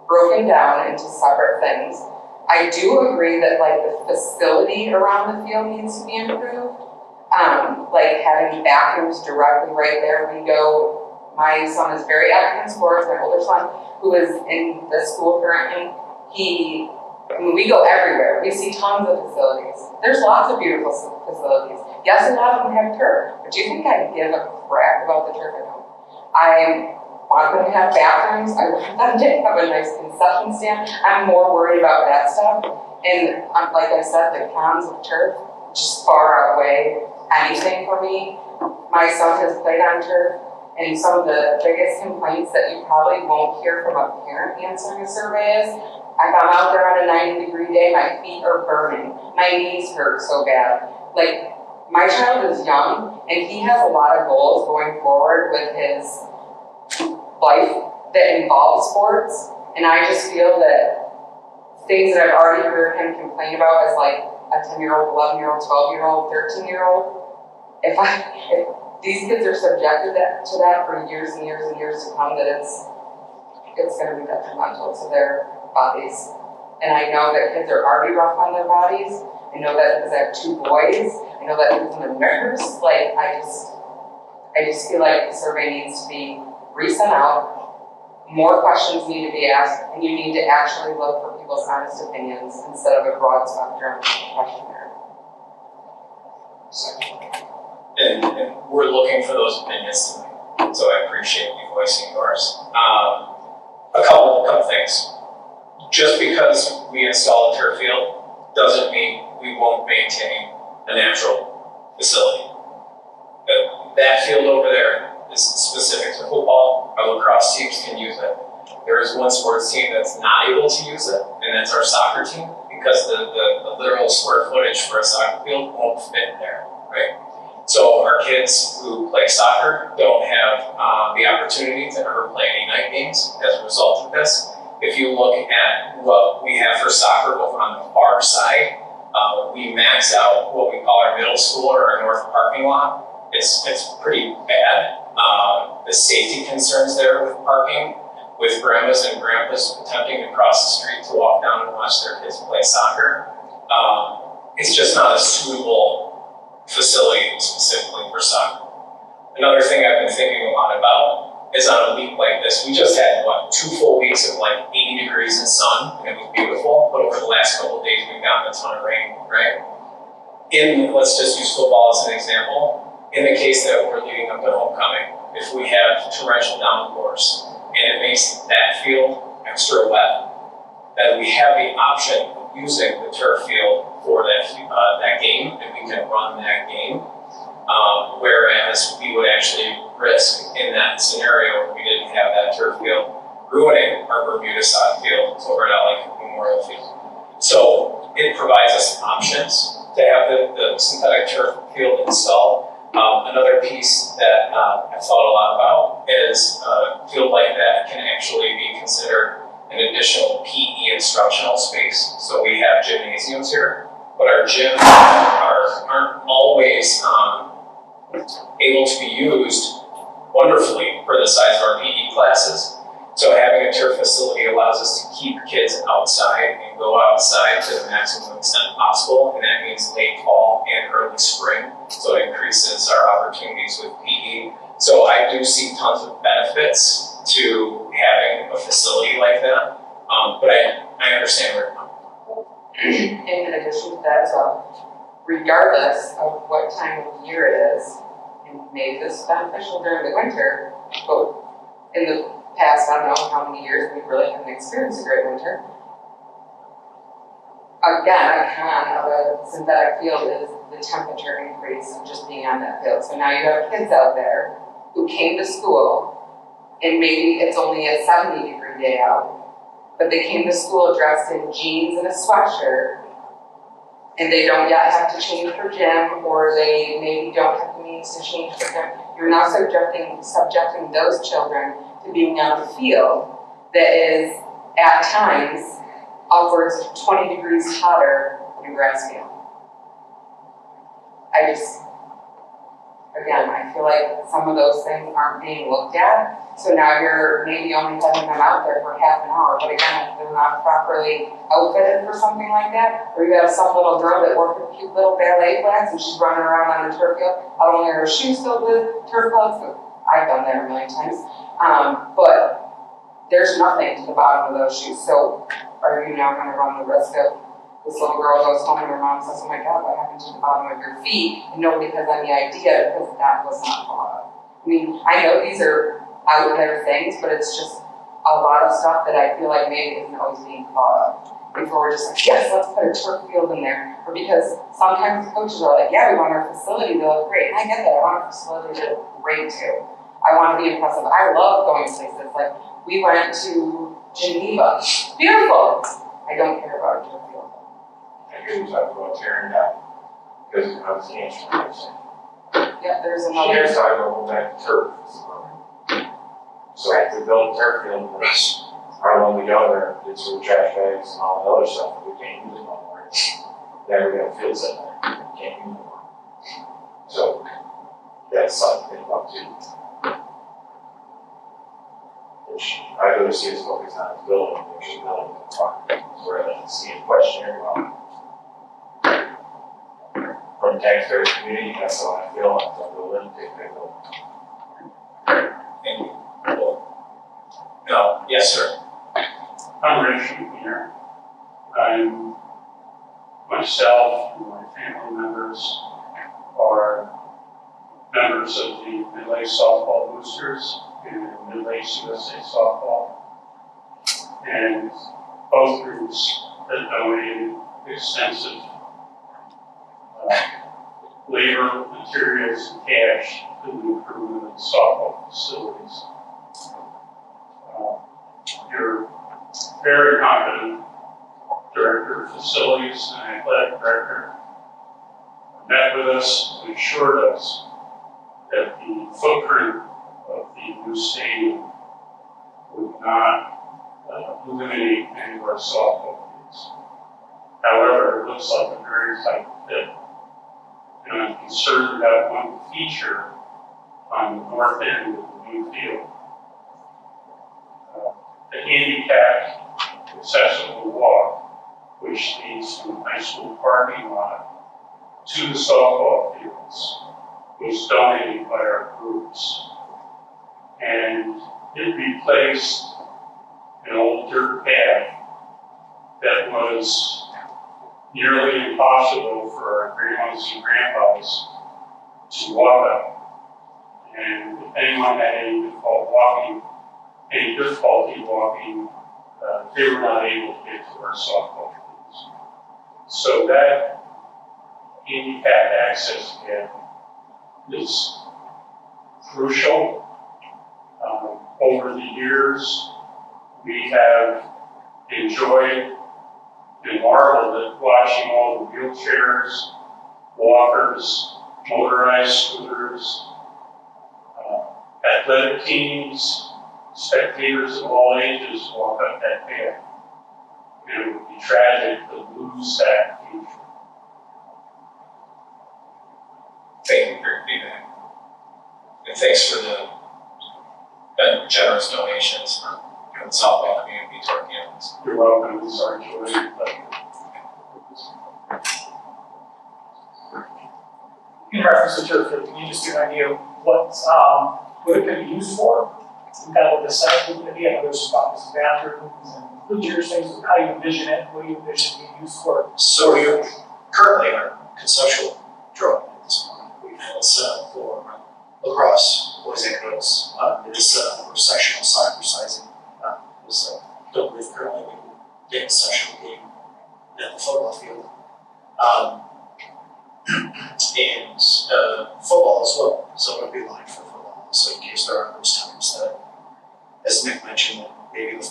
broken down into separate things. I do agree that like the facility around the field needs to be improved. Like having bathrooms directly right there. My son is very active in sports, my older son, who is in the school currently, we go everywhere. We see tons of facilities. There's lots of beautiful facilities. Yes, a lot of them have turf, but do you think I give a crap about the turf? I don't. I want them to have bathrooms. I want them to have a nice concession stand. I'm more worried about that stuff. And like I said, the cons of turf just far outweigh anything for me. My son has played on turf, and some of the biggest complaints that you probably won't hear from a parent answering a survey is, if I'm out there on a 90-degree day, my feet are burning, my knees hurt so bad. Like, my child is young, and he has a lot of goals going forward with his life that involves sports, and I just feel that things that I've already heard him complain about as like a 10-year-old, 11-year-old, 12-year-old, 13-year-old, if these kids are subjected to that for years and years and years to come, that it's going to be detrimental to their bodies. And I know that kids are already rough on their bodies. I know that because I have 2 boys. I know that because I'm a nurse. Like, I just feel like the survey needs to be resent out. More questions need to be asked, and you need to actually look for people's honest opinions instead of a broad spectrum questionnaire. And we're looking for those opinions tonight, so I appreciate you voicing yours. A couple things. Just because we install a turf field doesn't mean we won't maintain a natural facility. That field over there is specific to football. Our lacrosse teams can use it. There is one sports team that's not able to use it, and that's our soccer team, because the literal square footage for a soccer field won't fit there, right? So our kids who play soccer don't have the opportunity to ever play any night games as a result of this. If you look at what we have for soccer over on the far side, we max out what we call our middle school or our north parking lot. It's pretty bad. The safety concerns there with parking, with grandmas and grandpas attempting to cross the street to walk down and watch their kids play soccer. It's just not a suitable facility specifically for soccer. Another thing I've been thinking a lot about is on a week like this, we just had 2 full weeks of like 80 degrees and sun, and it was beautiful, but over the last couple of days we've gotten a ton of rain, right? Let's just use football as an example. In the case that we're leading up to homecoming, if we have torrential downpours and it makes that field extra wet, then we have the option of using the turf field for that game, and we can run that game. Whereas we would actually risk in that scenario where we didn't have that turf field ruining our Bermuda sod field over at Lincoln Memorial Field. So it provides us options to have the synthetic turf field installed. Another piece that I've thought a lot about is a field like that can actually be considered an additional PE instructional space. So we have gymnasiums here, but our gyms aren't always able to be used wonderfully for the size of our PE classes. So having a turf facility allows us to keep kids outside and go outside to the maximum extent possible, and that means late fall and early spring. So it increases our opportunities with PE. So I do see tons of benefits to having a facility like that, but I understand where you're coming from. In addition to that as well, regardless of what time of year it is, and maybe this is beneficial during the winter, but in the past, I don't know how many years, we really haven't experienced a great winter. Again, a con of a synthetic field is the temperature increase of just being on that field. So now you have kids out there who came to school, and maybe it's only a 70-degree day out, but they came to school dressed in jeans and a sweatshirt, and they don't yet have to change for gym, or they maybe don't have the means to change for gym. You're now subjecting those children to being on a field that is, at times, upwards of 20 degrees hotter than a grass field. Again, I feel like some of those things aren't being looked at. So now you're maybe only having them out there for half an hour, but again, if they're not properly outfitted for something like that, or you have some little girl that worked with cute little ballet flats and she's running around on the turf field, not only are her shoes filled with turf pellets, but I've done that a million times, but there's nothing to the bottom of those shoes. So are you now gonna run the risk of this little girl goes home and her mom says, oh my God, what happened to the bottom of your feet? And nobody has any idea because that was not thought of. I mean, I know these are out there things, but it's just a lot of stuff that I feel like maybe isn't always being thought of. Before we're just like, yes, let's put a turf field in there. Or because sometimes the coaches are like, yeah, we want our facility to look great. And I get that, I want our facility to look great too. I want to be impressive. I love going places. Like, we went to Geneva. Beautiful. I don't care about a turf field. I hear you talk about tearing down, because it becomes cancer. Yeah, there's She another. is talking about that turf. So if we build a turf field, how long we go there, it's with trash bags and all the other stuff, we can't use it no more. Then we have fields in there, we can't use it anymore. So that's something to think about too. Which I really see as focus on is building, which is building the park, where I don't see a question here about. From the taxpayer community, that's how I feel, I'm going to go in, take that go. Thank you. No, yes, sir. I'm Rich here. I'm myself and my family members are members of the Mid-Lakes Softball Boosters and Mid-Lakes USA Softball. And both groups have donated extensive labor, materials, and cash to the improvement of the softball facilities. You're very competent director of facilities and athletic director met with us and assured us that the footprint of the new stadium would not eliminate any of our softball fields. However, it looks like a very tight fit. And I'm concerned about one feature on the north end of the new field. The handicapped accessible walk, which leads from the high school parking lot to the softball fields, was donated by our groups. And it replaced an old dirt path that was nearly impossible for our grandmas and grandpas to walk up. And if anyone had any difficulty walking, they were not able to get to our softball fields. So that handicap access gap is crucial. Over the years, we have enjoyed and marveled at watching all the wheelchairs, walkers, motorized scooters, athletic teams, spectators of all ages walk up that path. And it would be tragic to lose that future. Thank you for your feedback. And thanks for the generous donations from the softball community to our campus. You're welcome, it's our joy, but In reference to turf field, can you just give an idea of what it could be used for? Kind of what the site would be, I know there's spots, bathrooms and bleachers, things, how you envision it, what do you envision it being used for? So we currently are conceptual drawing at this point. We have it set up for lacrosse, boys and girls. It is set up for sectional soccer sizing. Don't believe currently we can get a sectional game at the football field. football as well, so it'll be lined for football, so in case there are those times that, as Nick mentioned, that maybe the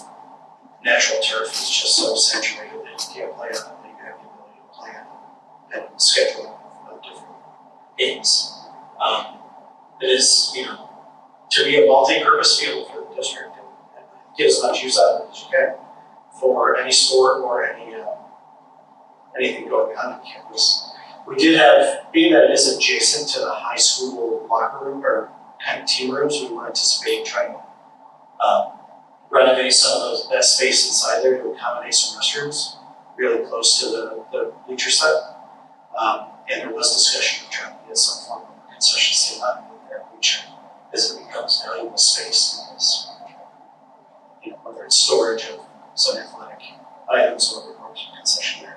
natural turf is just so saturated that you can't play on it, that you have the ability to play on it and schedule of different games. It is, to be a multi-purpose field for the district and get as much use out of it as you can for any sport or anything going on campus. We did have, being that it is adjacent to the high school locker room or kind of team rooms, we were anticipating trying to renovate some of that space inside there to accommodate some restrooms really close to the bleacher set. And there was discussion of trying to get some form of concession stand on that bleacher as it becomes valuable space, as, whether it's storage of some athletic items or concession area.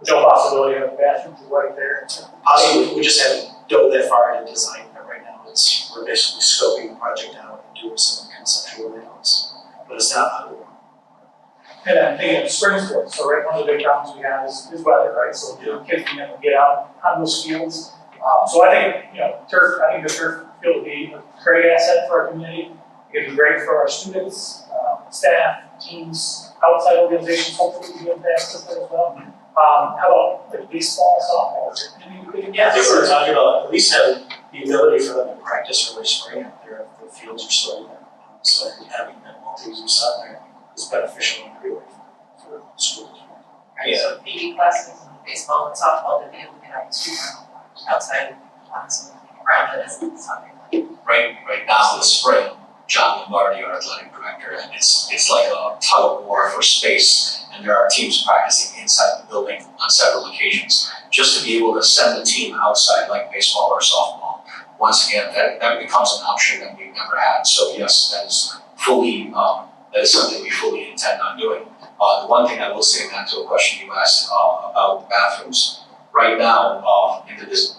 No possibility of bathrooms right there. Possibly, we just haven't dove that far into design it right now. We're basically scoping the project out and doing some conceptual layouts, but it's not out of the way. And I'm thinking of spring sports, so right, one of the big problems we have is weather, right? So, kids can never get out on those fields. So I think, I think the turf field would be a great asset for our community. It'd be great for our students, staff, teams, outside organizations, hopefully we get access there as well. How about like baseball, softball? Yeah, I think we were talking about at least having the ability for them to practice early spring out there if the fields are still there. So I think having that multi-use out there is beneficial in every way for schools. Right, so PE classes, baseball and softball, to be able to get out the street outside on some ground that isn't something like. Right now, this spring, John Lombardi, our athletic director, and it's like a tug of war for space, and there are teams practicing inside the building on several occasions, just to be able to send the team outside like baseball or softball. Once again, that becomes an option that we've never had, so yes, that is something we fully intend on doing. The one thing I will say, Matt, to a question you asked about bathrooms, right now, into this,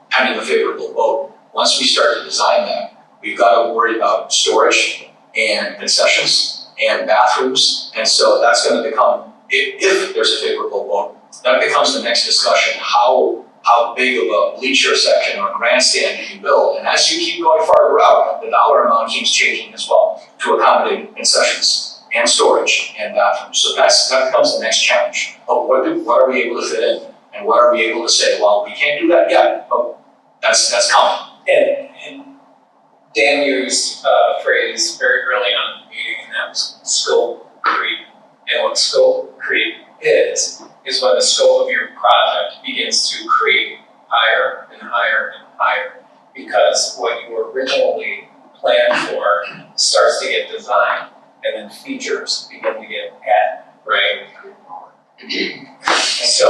pending a favorable vote, once we start to design that, we've got to worry about storage and concessions and bathrooms, and so that's going to become, if there's a favorable vote, that becomes the next discussion. How big of a bleacher section or grandstand do you build? And as you keep going farther out, the dollar amount keeps changing as well to accommodate concessions and storage and bathrooms. So that becomes the next challenge. But what are we able to fit in, and what are we able to say? Well, we can't do that yet, but that's coming. And Dan used a phrase very early on in the meeting, and that was scope creep. And what scope creep is when the scope of your project begins to creep higher and higher and higher, because what you originally planned for starts to get designed, and then features begin to get added, right? So,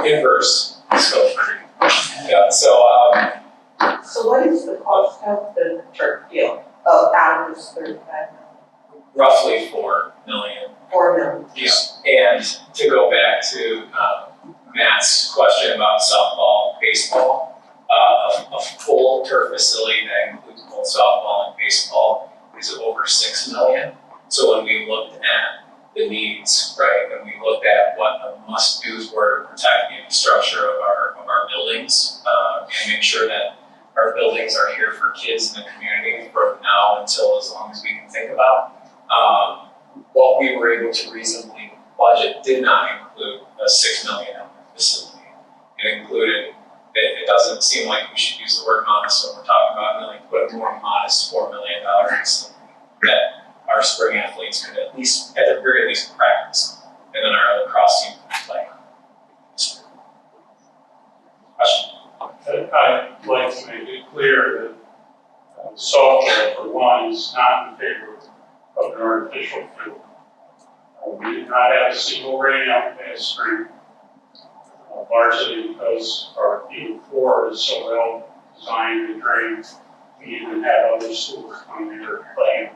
inverse scope creep. Yeah, So what is the cost of the turf field out of this 35 million? roughly 4 million. 4 million. Yeah, and to go back to Matt's question about softball, baseball, a full turf facility that includes both softball and baseball is over 6 million. So when we looked at the needs, right, when we looked at what the must-dos were to protect the infrastructure of our buildings, and make sure that our buildings are here for kids in the community from now until as long as we can think about, what we were able to reasonably budget did not include a $6 million facility. It included, it doesn't seem like we should use the word modest when we're talking about million, but a more modest $4 million facility that our spring athletes could at the very least practice, and then our lacrosse team could play. Question? I'd like to make it clear that softball, for one, is not in favor of an artificial field. We did not have a single rain out last spring, largely because our field floor is so well designed and drained. We even had other schools come there playing.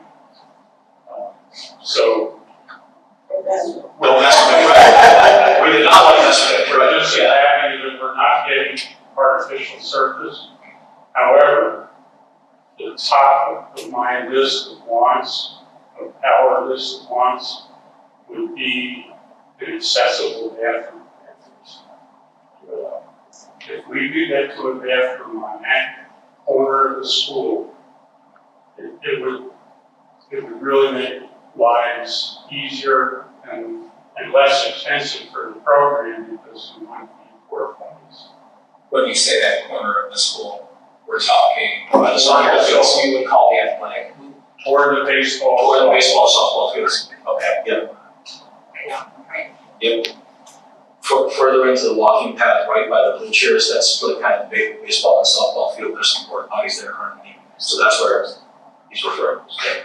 Well, that's right. We did not like that. We're just happy that we're not getting artificial surface. However, the top of my list of wants, of our list of wants, would be an accessible bathroom. if we could get to a bathroom on that corner of the school, it would really make lives easier and less expensive for the program because we want to be poor families. When you say that corner of the school, we're talking by the softball fields, so you would call the athletic, Or the baseball. or the baseball, softball fields. Okay, yep. Yep. Further into the walking path, right by the bleachers, that split kind of baseball and softball field, there's some court bodies there currently. So that's where he's referring to.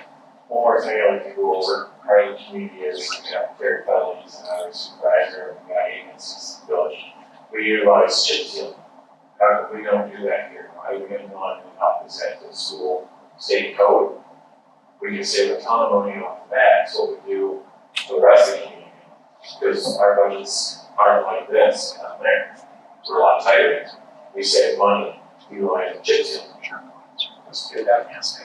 One more thing I like to go over, part of the community is we have fair felonies and I was supervisor and got agencies in the village. We utilize chip seal. How come we don't do that here? How are we gonna know anything off this at the school state code? We can save a ton of money off of that, so we do for the rest of the community. Because our budgets aren't like this down there. We're a lot tighter. We save money utilizing chip seal. Let's do that, yes.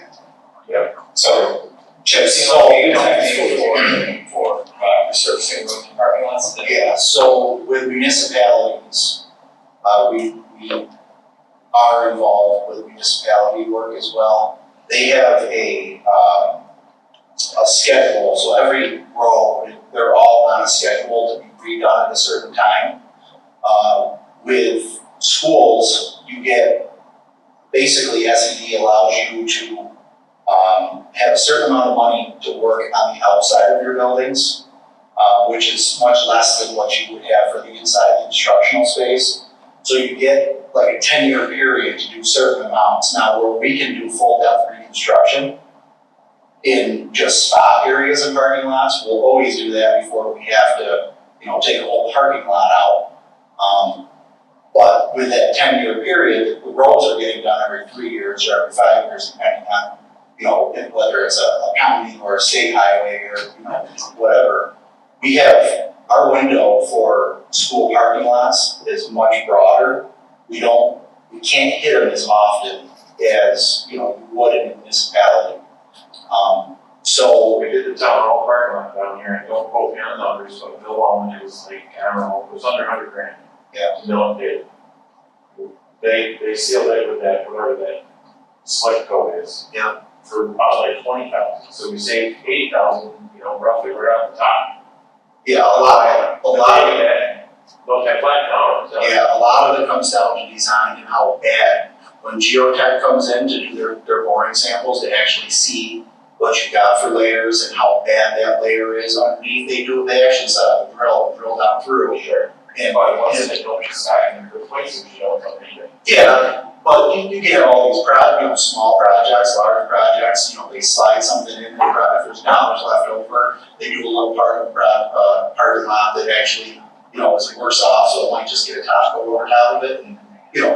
Yep. So, chip seal will be technique for resurfacing roads and parking lots. Yeah, so with municipalities, we are involved with municipality work as well. They have a schedule, so every road, they're all on a schedule to be redone at a certain time. With schools, you get, basically SED allows you to have a certain amount of money to work on the outside of your buildings, which is much less than what you would have for the inside of the instructional space. So you get like a 10-year period to do certain amounts. Now, where we can do full depth reconstruction in just spot areas and parking lots, we'll always do that before we have to, take a whole parking lot out. But with that 10-year period, the roads are getting done every 3 years or every 5 years, depending on, whether it's a county or a state highway or, whatever. We have, our window for school parking lots is much broader. We can't hit them as often as, you would in a municipality. So We did the town hall parking lot down here, and don't quote me on the numbers, but Bill Wallman, it was like, I don't know, it was under $100,000. Yeah. To mill and pave. They sealed it with that, whatever that select code is. Yeah. For about like 20,000, so we saved 80,000, roughly right off the top. yeah, a lot of that, don't have flat down, so. Yeah, a lot of it comes down to design and how bad, when geotech comes in to do their boring samples, they actually see what you got for layers and how bad that layer is underneath. They actually set up a drill down through. Sure. And, But once they don't decide and replace it, you don't know anything. yeah, but you get all these small projects, large projects, they slide something in, if there's dollars left over, they do a little part of parking lot that actually, is worse off, so it might just get a top coat over top of it, and,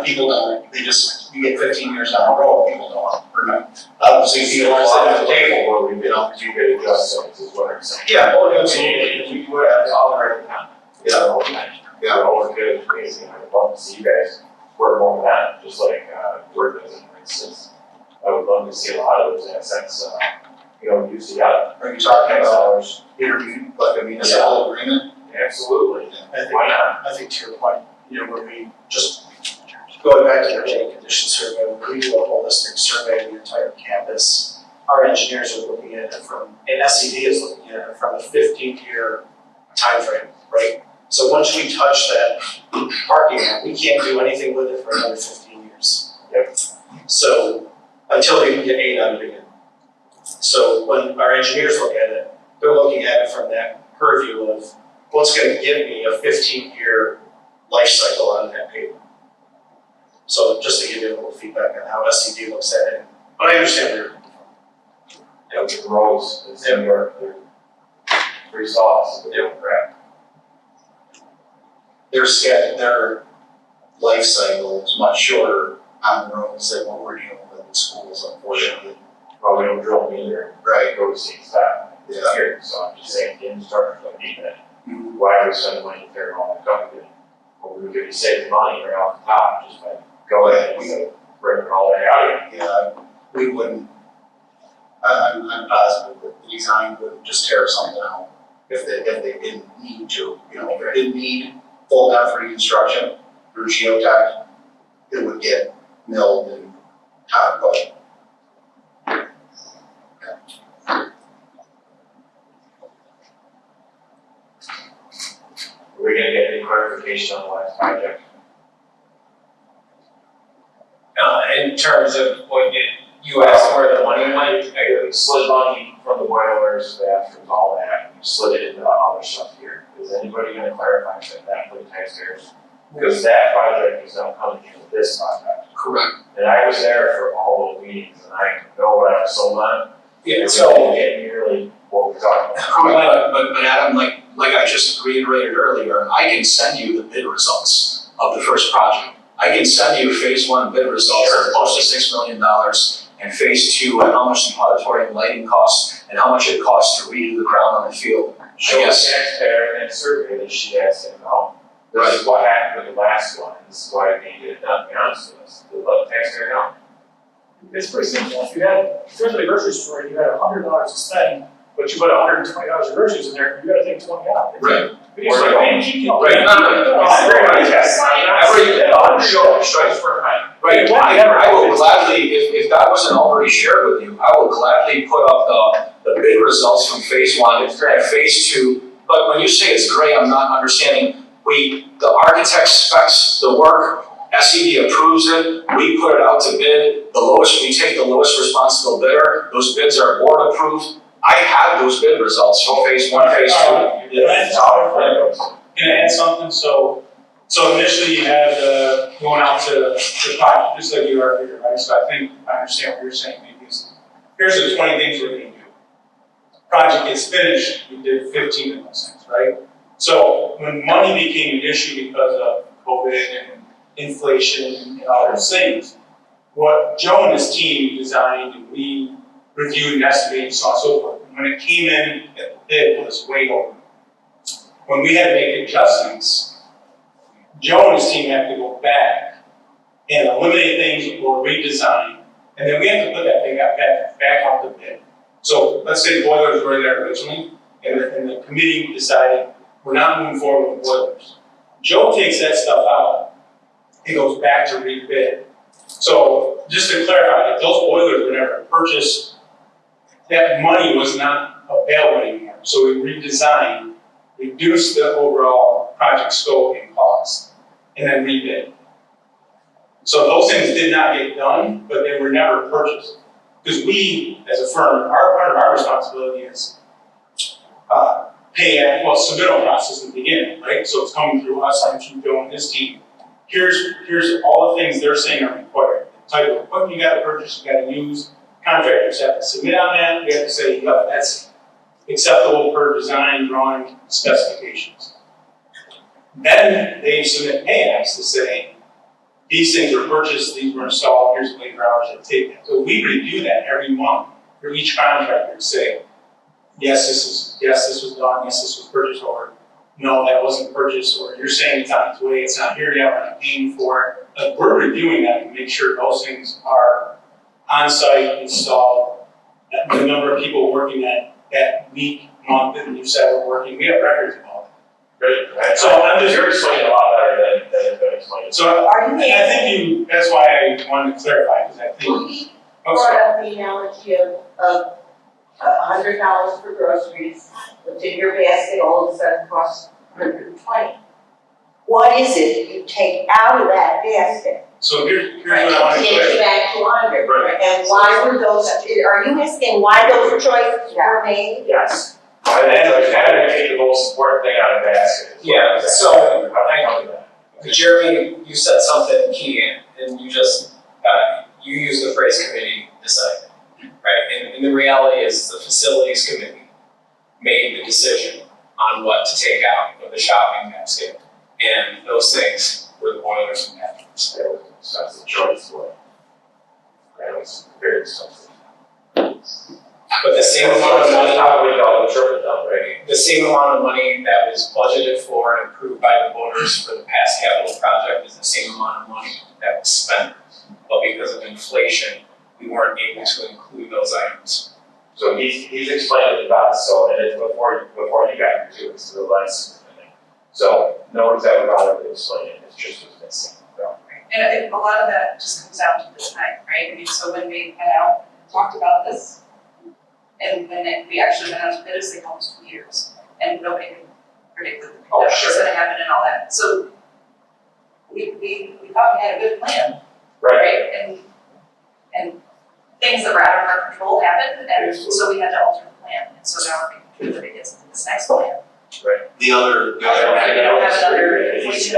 people don't, you get 15 years down the road, people don't remember. Obviously, people are sitting at the table. Where we you get adjustments is what I'm saying. Yeah, well, absolutely. We would have to operate now. Yeah. All good, amazing, I'd love to see you guys work more on that, just like, Word does, for instance. I would love to see a lot of those assets, used together. Are you talking about interview, like a municipal agreement? Absolutely. I think, Why not? I think to your point, when we just, going back to the energy condition survey, when we do a holistic survey of the entire campus, our engineers are looking at it and SED is looking at it from a 15-year timeframe, right? So once we touch that parking lot, we can't do anything with it for another 15 years. Yep. So, until they can get aid out of it again. So when our engineers look at it, they're looking at it from that purview of what's gonna give me a 15-year life cycle on that paper. So just to give you a little feedback on how SED looks at it, but I understand where you're coming from. With the roads, it's New York, they're pretty soft, but they don't crack. Their life cycle is much shorter on the roads than what we're dealing with in schools, unfortunately. Well, we don't drill them either, Right. go to see that. Yeah. Here, so I'm just saying, the infrastructure don't need that. Why are we spending money to tear all that up again? Well, we could be saving money right off the top, just by going and ripping all that out again. Yeah, we wouldn't, I'm positive that the design would just tear something out if they didn't need to, if they didn't need full depth reconstruction through geotech, it would get milled and put. We're gonna get any clarification on the last project. In terms of what you asked where the money went, You slid money from the boilers, bathrooms, all that, and you slid it into other stuff here. Is anybody gonna clarify that for the taxpayers? Because that project is now coming in with this project. correct. And I was there for all the meetings, and I know what I was sold on. Yeah, It so. didn't get nearly what we're talking about. But Adam, like I just reiterated earlier, I can send you the bid results of the first project. I can send you phase one bid results of close to $6 million, and phase two, and how much the auditorium lighting costs, and how much it costs to redo the ground on the field. Show the guess. taxpayer in that survey that she asked him about. This is what happened with the last one, this is why we needed it done, to be honest with us, to let the taxpayer know. It's pretty simple. If you had, if you went to the grocery store and you had $100 to spend, but you put $120 of groceries in there, you gotta take 20 out. Right. But you're like, man, keep going. Right, no, Right, I will gladly, if that wasn't already shared with you, I will gladly put up the bid results from phase one and phase two. But when you say it's gray, I'm not understanding. The architect specs the work, SED approves it, we put it out to bid, we take the lowest responsible bidder, those bids are board approved. I have those bid results from phase one, phase two. Can I add something? So initially you had, going out to the project, just like you are here, right? So I think I understand what you're saying, because here's the 20 things we're gonna do. Project gets finished, we did 15 of those things, right? So when money became an issue because of COVID and inflation and all those things, what Joe and his team designed and we reviewed and estimated, so on and so forth. And when it came in, the bid was way over. When we had to make adjustments, Joe and his team had to go back and eliminate things or redesign, and then we have to put that thing back out the bid. So let's say boilers were there originally, and the committee decided we're not moving forward with boilers. Joe takes that stuff out, it goes back to rebid. So just to clarify, if those boilers were never purchased, that money was not available anymore. So we redesigned, reduced the overall project scope and cost, and then rebid. So those things did not get done, but they were never purchased. Because we, as a firm, part of our responsibility is submittal process in the beginning, right? So it's coming through us and through Joe and his team. Here's all the things they're saying are required. The type of equipment you gotta purchase, you gotta use. Contractors have to submit on that. We have to say, yeah, that's acceptable per design, drawing, specifications. Then they submit pay apps to say, these things were purchased, these were installed, here's the labor hours that take that. So we redo that every month for each contractor to say, yes, this was done, yes, this was purchased, or no, that wasn't purchased, or you're saying it's on its way, it's not here yet, we're not paying for it. Like, we're reviewing that to make sure those things are on-site, installed, that the number of people working that week, month that you said were working, we have records of all that. Great. So I'm just. You're explaining a lot better than it's been explained. So Are you I think that's why I wanted to clarify, because I think. We brought up the analogy of $100 for groceries, what's in your basket all of a sudden costs $120. What is it you take out of that basket? So here's what I want to And clarify. get you back to under, Right. and why were those, are you asking why those choices were made? Yes. I think the most important thing out of the basket. Yeah, so I know that. Jeremy, you said something key, and you just, you used the phrase committee decided, right? And the reality is the facilities committee made the decision on what to take out of the shopping basket. And those things were the boilers and bathrooms. That's the choice for it. That was very expensive. But the same amount of money, How we got the triple down, right? the same amount of money that was budgeted for and approved by the voters for the past capital project is the same amount of money that was spent. But because of inflation, we weren't able to include those items. So he's explained it about, so, and it's before you got here too, it's the last thing. So, no one's ever bothered to explain it, it's just what's missing. So, And a lot of that just comes down to the time, right? I mean, so when we went out and talked about this, and when we actually went out to bid, it was almost 2 years, and nobody could predict that Oh, was sure. gonna happen and all that. So we thought we had a good plan, Right. right? And things that were out of our control happened, and so we had to alter the plan, and so now we're making sure that it gets into this next plan. The other, We don't have another inflation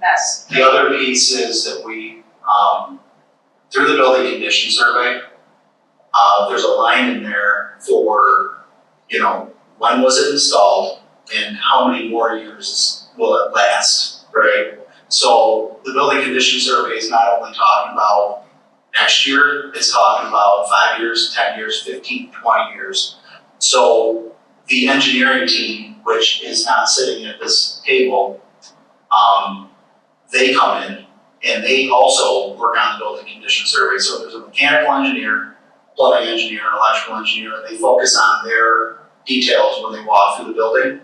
mess. the other piece is that we, through the building condition survey, there's a line in there for, when was it installed and how many more years will it last, right? So the building condition survey is not only talking about next year, it's talking about 5 years, 10 years, 15, 20 years. So the engineering team, which is not sitting at this table, they come in and they also work on the building condition survey. So there's a mechanical engineer, plumbing engineer, electrical engineer, and they focus on their details when they walk through the building.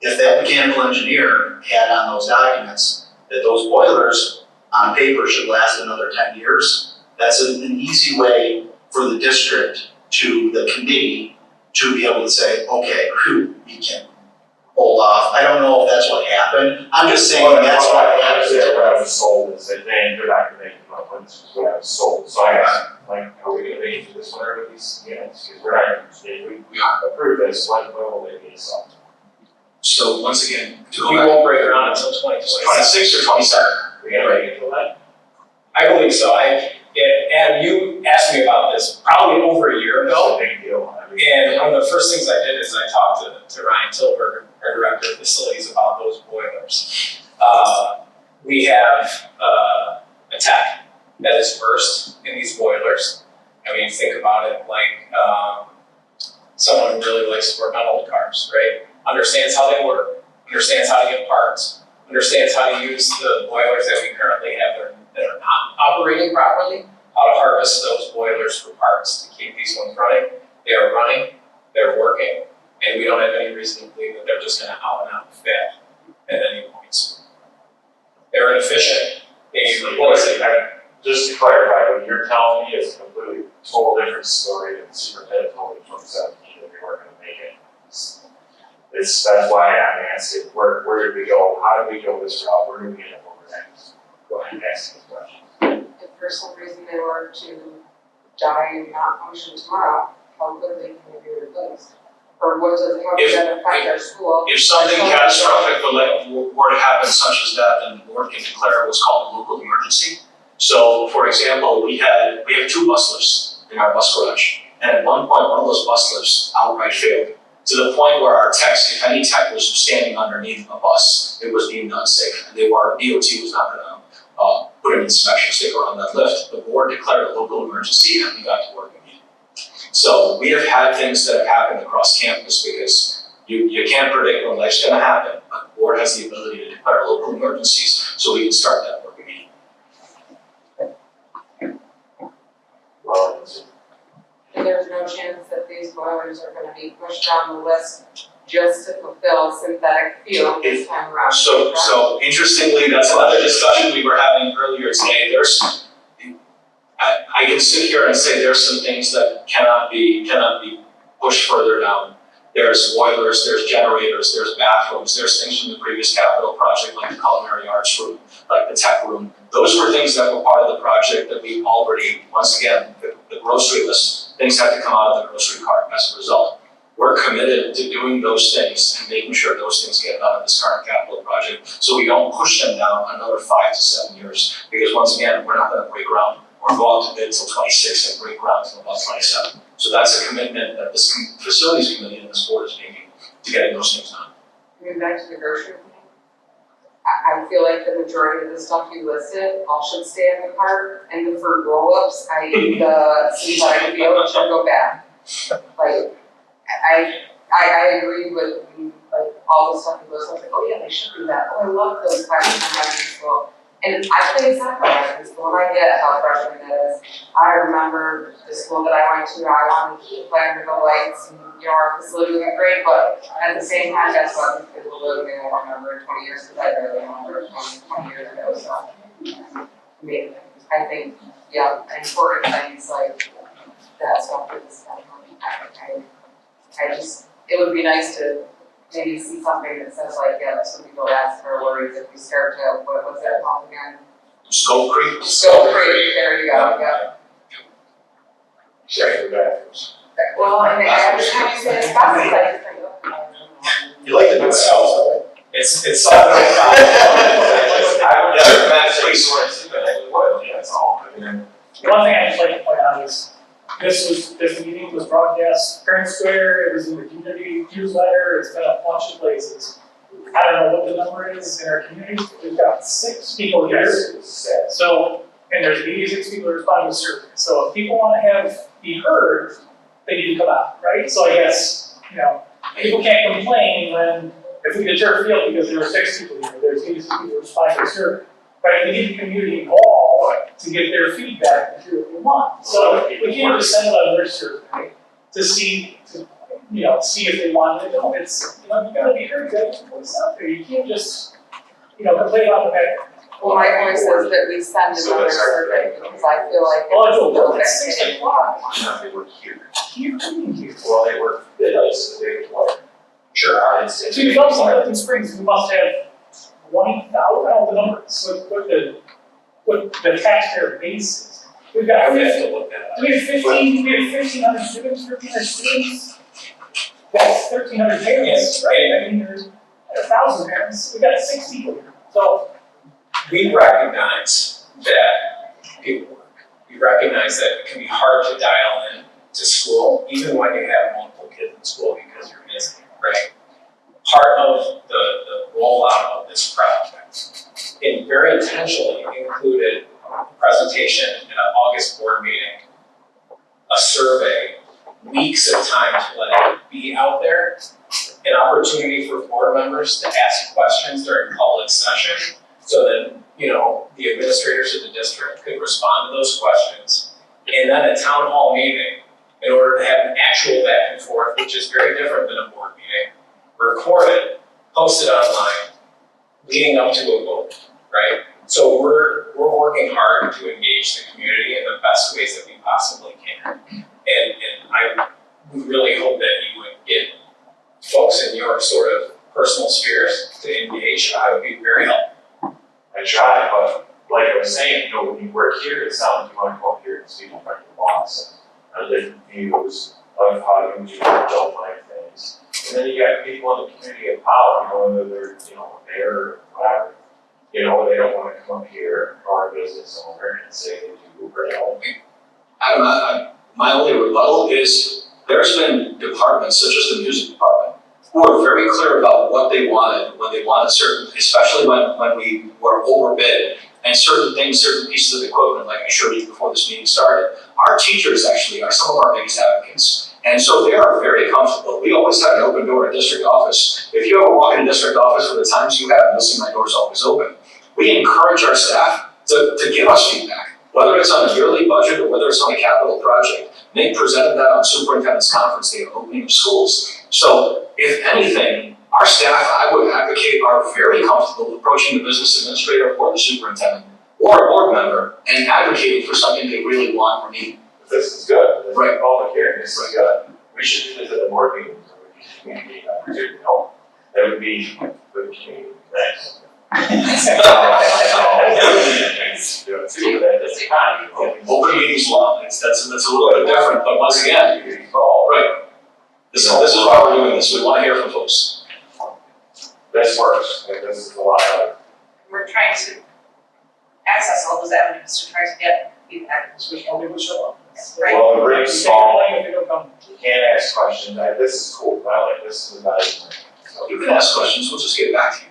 If that mechanical engineer had on those documents that those boilers on paper should last another 10 years, that's an easy way for the district to the committee to be able to say, okay, we can hold off. I don't know if that's what happened. I'm just saying that's what happened. What I was sold is that they're not gonna make it up, but this is what I was sold. So I asked, like, are we gonna make it to this winter with these units? Because we're not, we approve this, when will they be installed? So once again, to We go back, won't break ground until 2027. 26 or 27? We're gonna make it till then? I believe so. Adam, you asked me about this probably over a year ago. It's a big deal. I mean, And one of the first things I did is I talked to Ryan Tilberg, our director of facilities, about those boilers. We have a tech that is versed in these boilers. I mean, think about it like someone who really likes to work on old cars, right? Understands how they work, understands how to get parts, understands how to use the boilers that we currently have that are not operating properly, how to harvest those boilers for parts to keep these ones running. They are running, they're working, and we don't have any reason to believe that they're just gonna out and out fail at any point. They're inefficient, they need replacing. Just to clarify, what you're telling me is a completely total different story than the superintendent told me in 2017 that we weren't gonna make it. That's why I'm asking, where did we go? How did we go this route? Where did we end up over next? Go ahead and ask these questions. If for some reason they were to die and not function tomorrow, how quickly can they be replaced? Or how does that affect our school? If something catastrophic were to happen such as that, then the board can declare what's called a local emergency. So, for example, we have 2 bus lifts in our bus garage, and at one point, one of those bus lifts outright failed, to the point where our techs, if any tech was standing underneath a bus, it was deemed unsafe, and DOT was not gonna put an inspection sticker on that lift. The board declared a local emergency, and we got to work immediately. So we have had things that have happened across campus because you can't predict when life's gonna happen, but the board has the ability to declare local emergencies, so we can start that work immediately. Well, And there's no chance that these boilers are gonna be pushed down the list just to fulfill synthetic fuel this time around. So interestingly, that's another discussion we were having earlier today. I can sit here and say there's some things that cannot be pushed further down. There's boilers, there's generators, there's bathrooms, there's things from the previous capital project like the culinary arts room, like the tech room. Those were things that were part of the project that we already, once again, the grocery list, things had to come out of the grocery cart as a result. We're committed to doing those things and making sure those things get done in this current capital project, so we don't push them down another 5 to 7 years. Because once again, we're not gonna break ground or go out to bid till 26 and break ground till about 27. So that's a commitment that this facilities committee and this board is making to getting those things done. Moving back to the grocery thing, I feel like the majority of the stuff you listed all should stay in the cart, and the fruit roll-ups, i.e. the synthetic fuel, should go back. Like, I agree with, like, all the stuff that goes, I was like, oh yeah, they should do that, oh, I love those classes in high school. And I played soccer in high school, and I get how frustrating that is. I remember the school that I went to, I wanted to play under the lights, and, our facility was great, but at the same time, that's what these kids were living, I don't remember in 20 years, because I barely remember 20 years ago, so. mean, I think, yeah, important things like that stuff is, I just, it would be nice to maybe see something that says like, yeah, this would be the last of our worries if we start to, what was that called again? Skull Creek. Skull Creek, there you go, yeah. Check the bathrooms. Well, and every time you say it's possible, I just think, oh. You like the good stuff. It's something about. I would never imagine resources, but I would, that's all. I mean, One thing I'd just like to point out is, this meeting was broadcast Parent Square, it was in the community newsletter, it's been a bunch of places. I don't know what the number is in our community, we've got 6 people here. it's sad. So, and there's 86 people responding to the survey, so if people wanna be heard, they need to come out, right? So I guess, people can't complain when, if we deter field because there were 6 people here, there's 86 people responding to the survey. Right, we need the community involved to get their feedback and do what we want. So we can't just send out their survey to see, see if they want it. No, it's, you gotta be heard, you gotta get your voice out there. You can't just, complain about the fact. Well, my voice is that we send another survey, because I feel like Oh, it's a little bit. it's 6 o'clock. Now they work here. Here. Well, they work midnight, so they work. Sure. So you Phelps and Clifton Springs, we must have 20,000, I don't know the numbers, what the taxpayer base is. We've got, I would have to look that up. do we have 1,500 students, 1,300 students? That's 1,300 parents, right? I mean, there's 1,000 parents, we've got 6 people here, so. We recognize that people work. We recognize that it can be hard to dial in to school, even when you have multiple kids in school because you're busy, right? Part of the rollout of this project, and very intentionally included a presentation in an August board meeting, a survey, weeks of time to let it be out there, an opportunity for board members to ask questions during public session, so that, the administrators of the district could respond to those questions, and then a town hall meeting in order to have an actual back and forth, which is very different than a board meeting, recorded, posted online, leading up to a vote, right? So we're working hard to engage the community in the best ways that we possibly can. And I would really hope that you would get folks in your sort of personal spheres to engage. I would be very helpful. I try, but like I was saying, when you work here, it sounds like you want to come up here and speak in front of your boss. And different views of how you don't like things. And then you got people in the community of power, whether they're, mayor or whatever. They don't want to come up here or a business owner and say they do or don't. My only rebuttal is there's been departments such as the music department who are very clear about what they wanted when they wanted certain, especially when we were overbid and certain pieces of equipment, like I showed you before this meeting started. Our teachers actually are some of our biggest advocates. And so they are very comfortable. We always have an open door at district office. If you ever walk in a district office for the times you have, you'll see my door's always open. We encourage our staff to give us feedback, whether it's on a yearly budget or whether it's on a capital project. Nate presented that on Superintendent's Conference Day of opening of schools. So if anything, our staff, I would advocate, are very comfortable approaching the business administrator or the superintendent or a board member and advocating for something they really want or need. This is good. This Right. is public hearing. This is good. We should do this at the board meeting. So we can communicate that. That would be for the community. Thanks. Open meetings law, that's a little bit different, but once again, right. This is why we're doing this, we want to hear from folks. This works. This is a lot of. We're trying to access all those avenues to try to get feedback. Switch on people show up. Right. Well, the rate is small. If they don't come. You can't ask questions. This is cool. I like this. Is about it. So, You can ask questions, we'll just get back to you.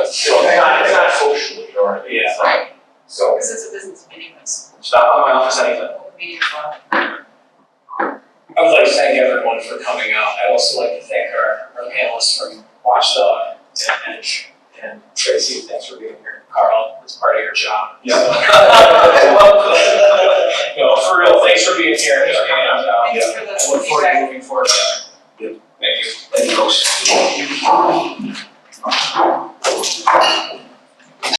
So it's not social, or it's not. So. Because it's a business meeting, it's Stop by my office anytime. open meeting law. I would like to thank everyone for coming out. I'd also like to thank our panelists from Watchdog and Edge. And Tracy, thanks for being here. Carl, it's part of your job. Yeah. No, for real, thanks for being here. And Thanks for the I look forward to feedback. moving forward together.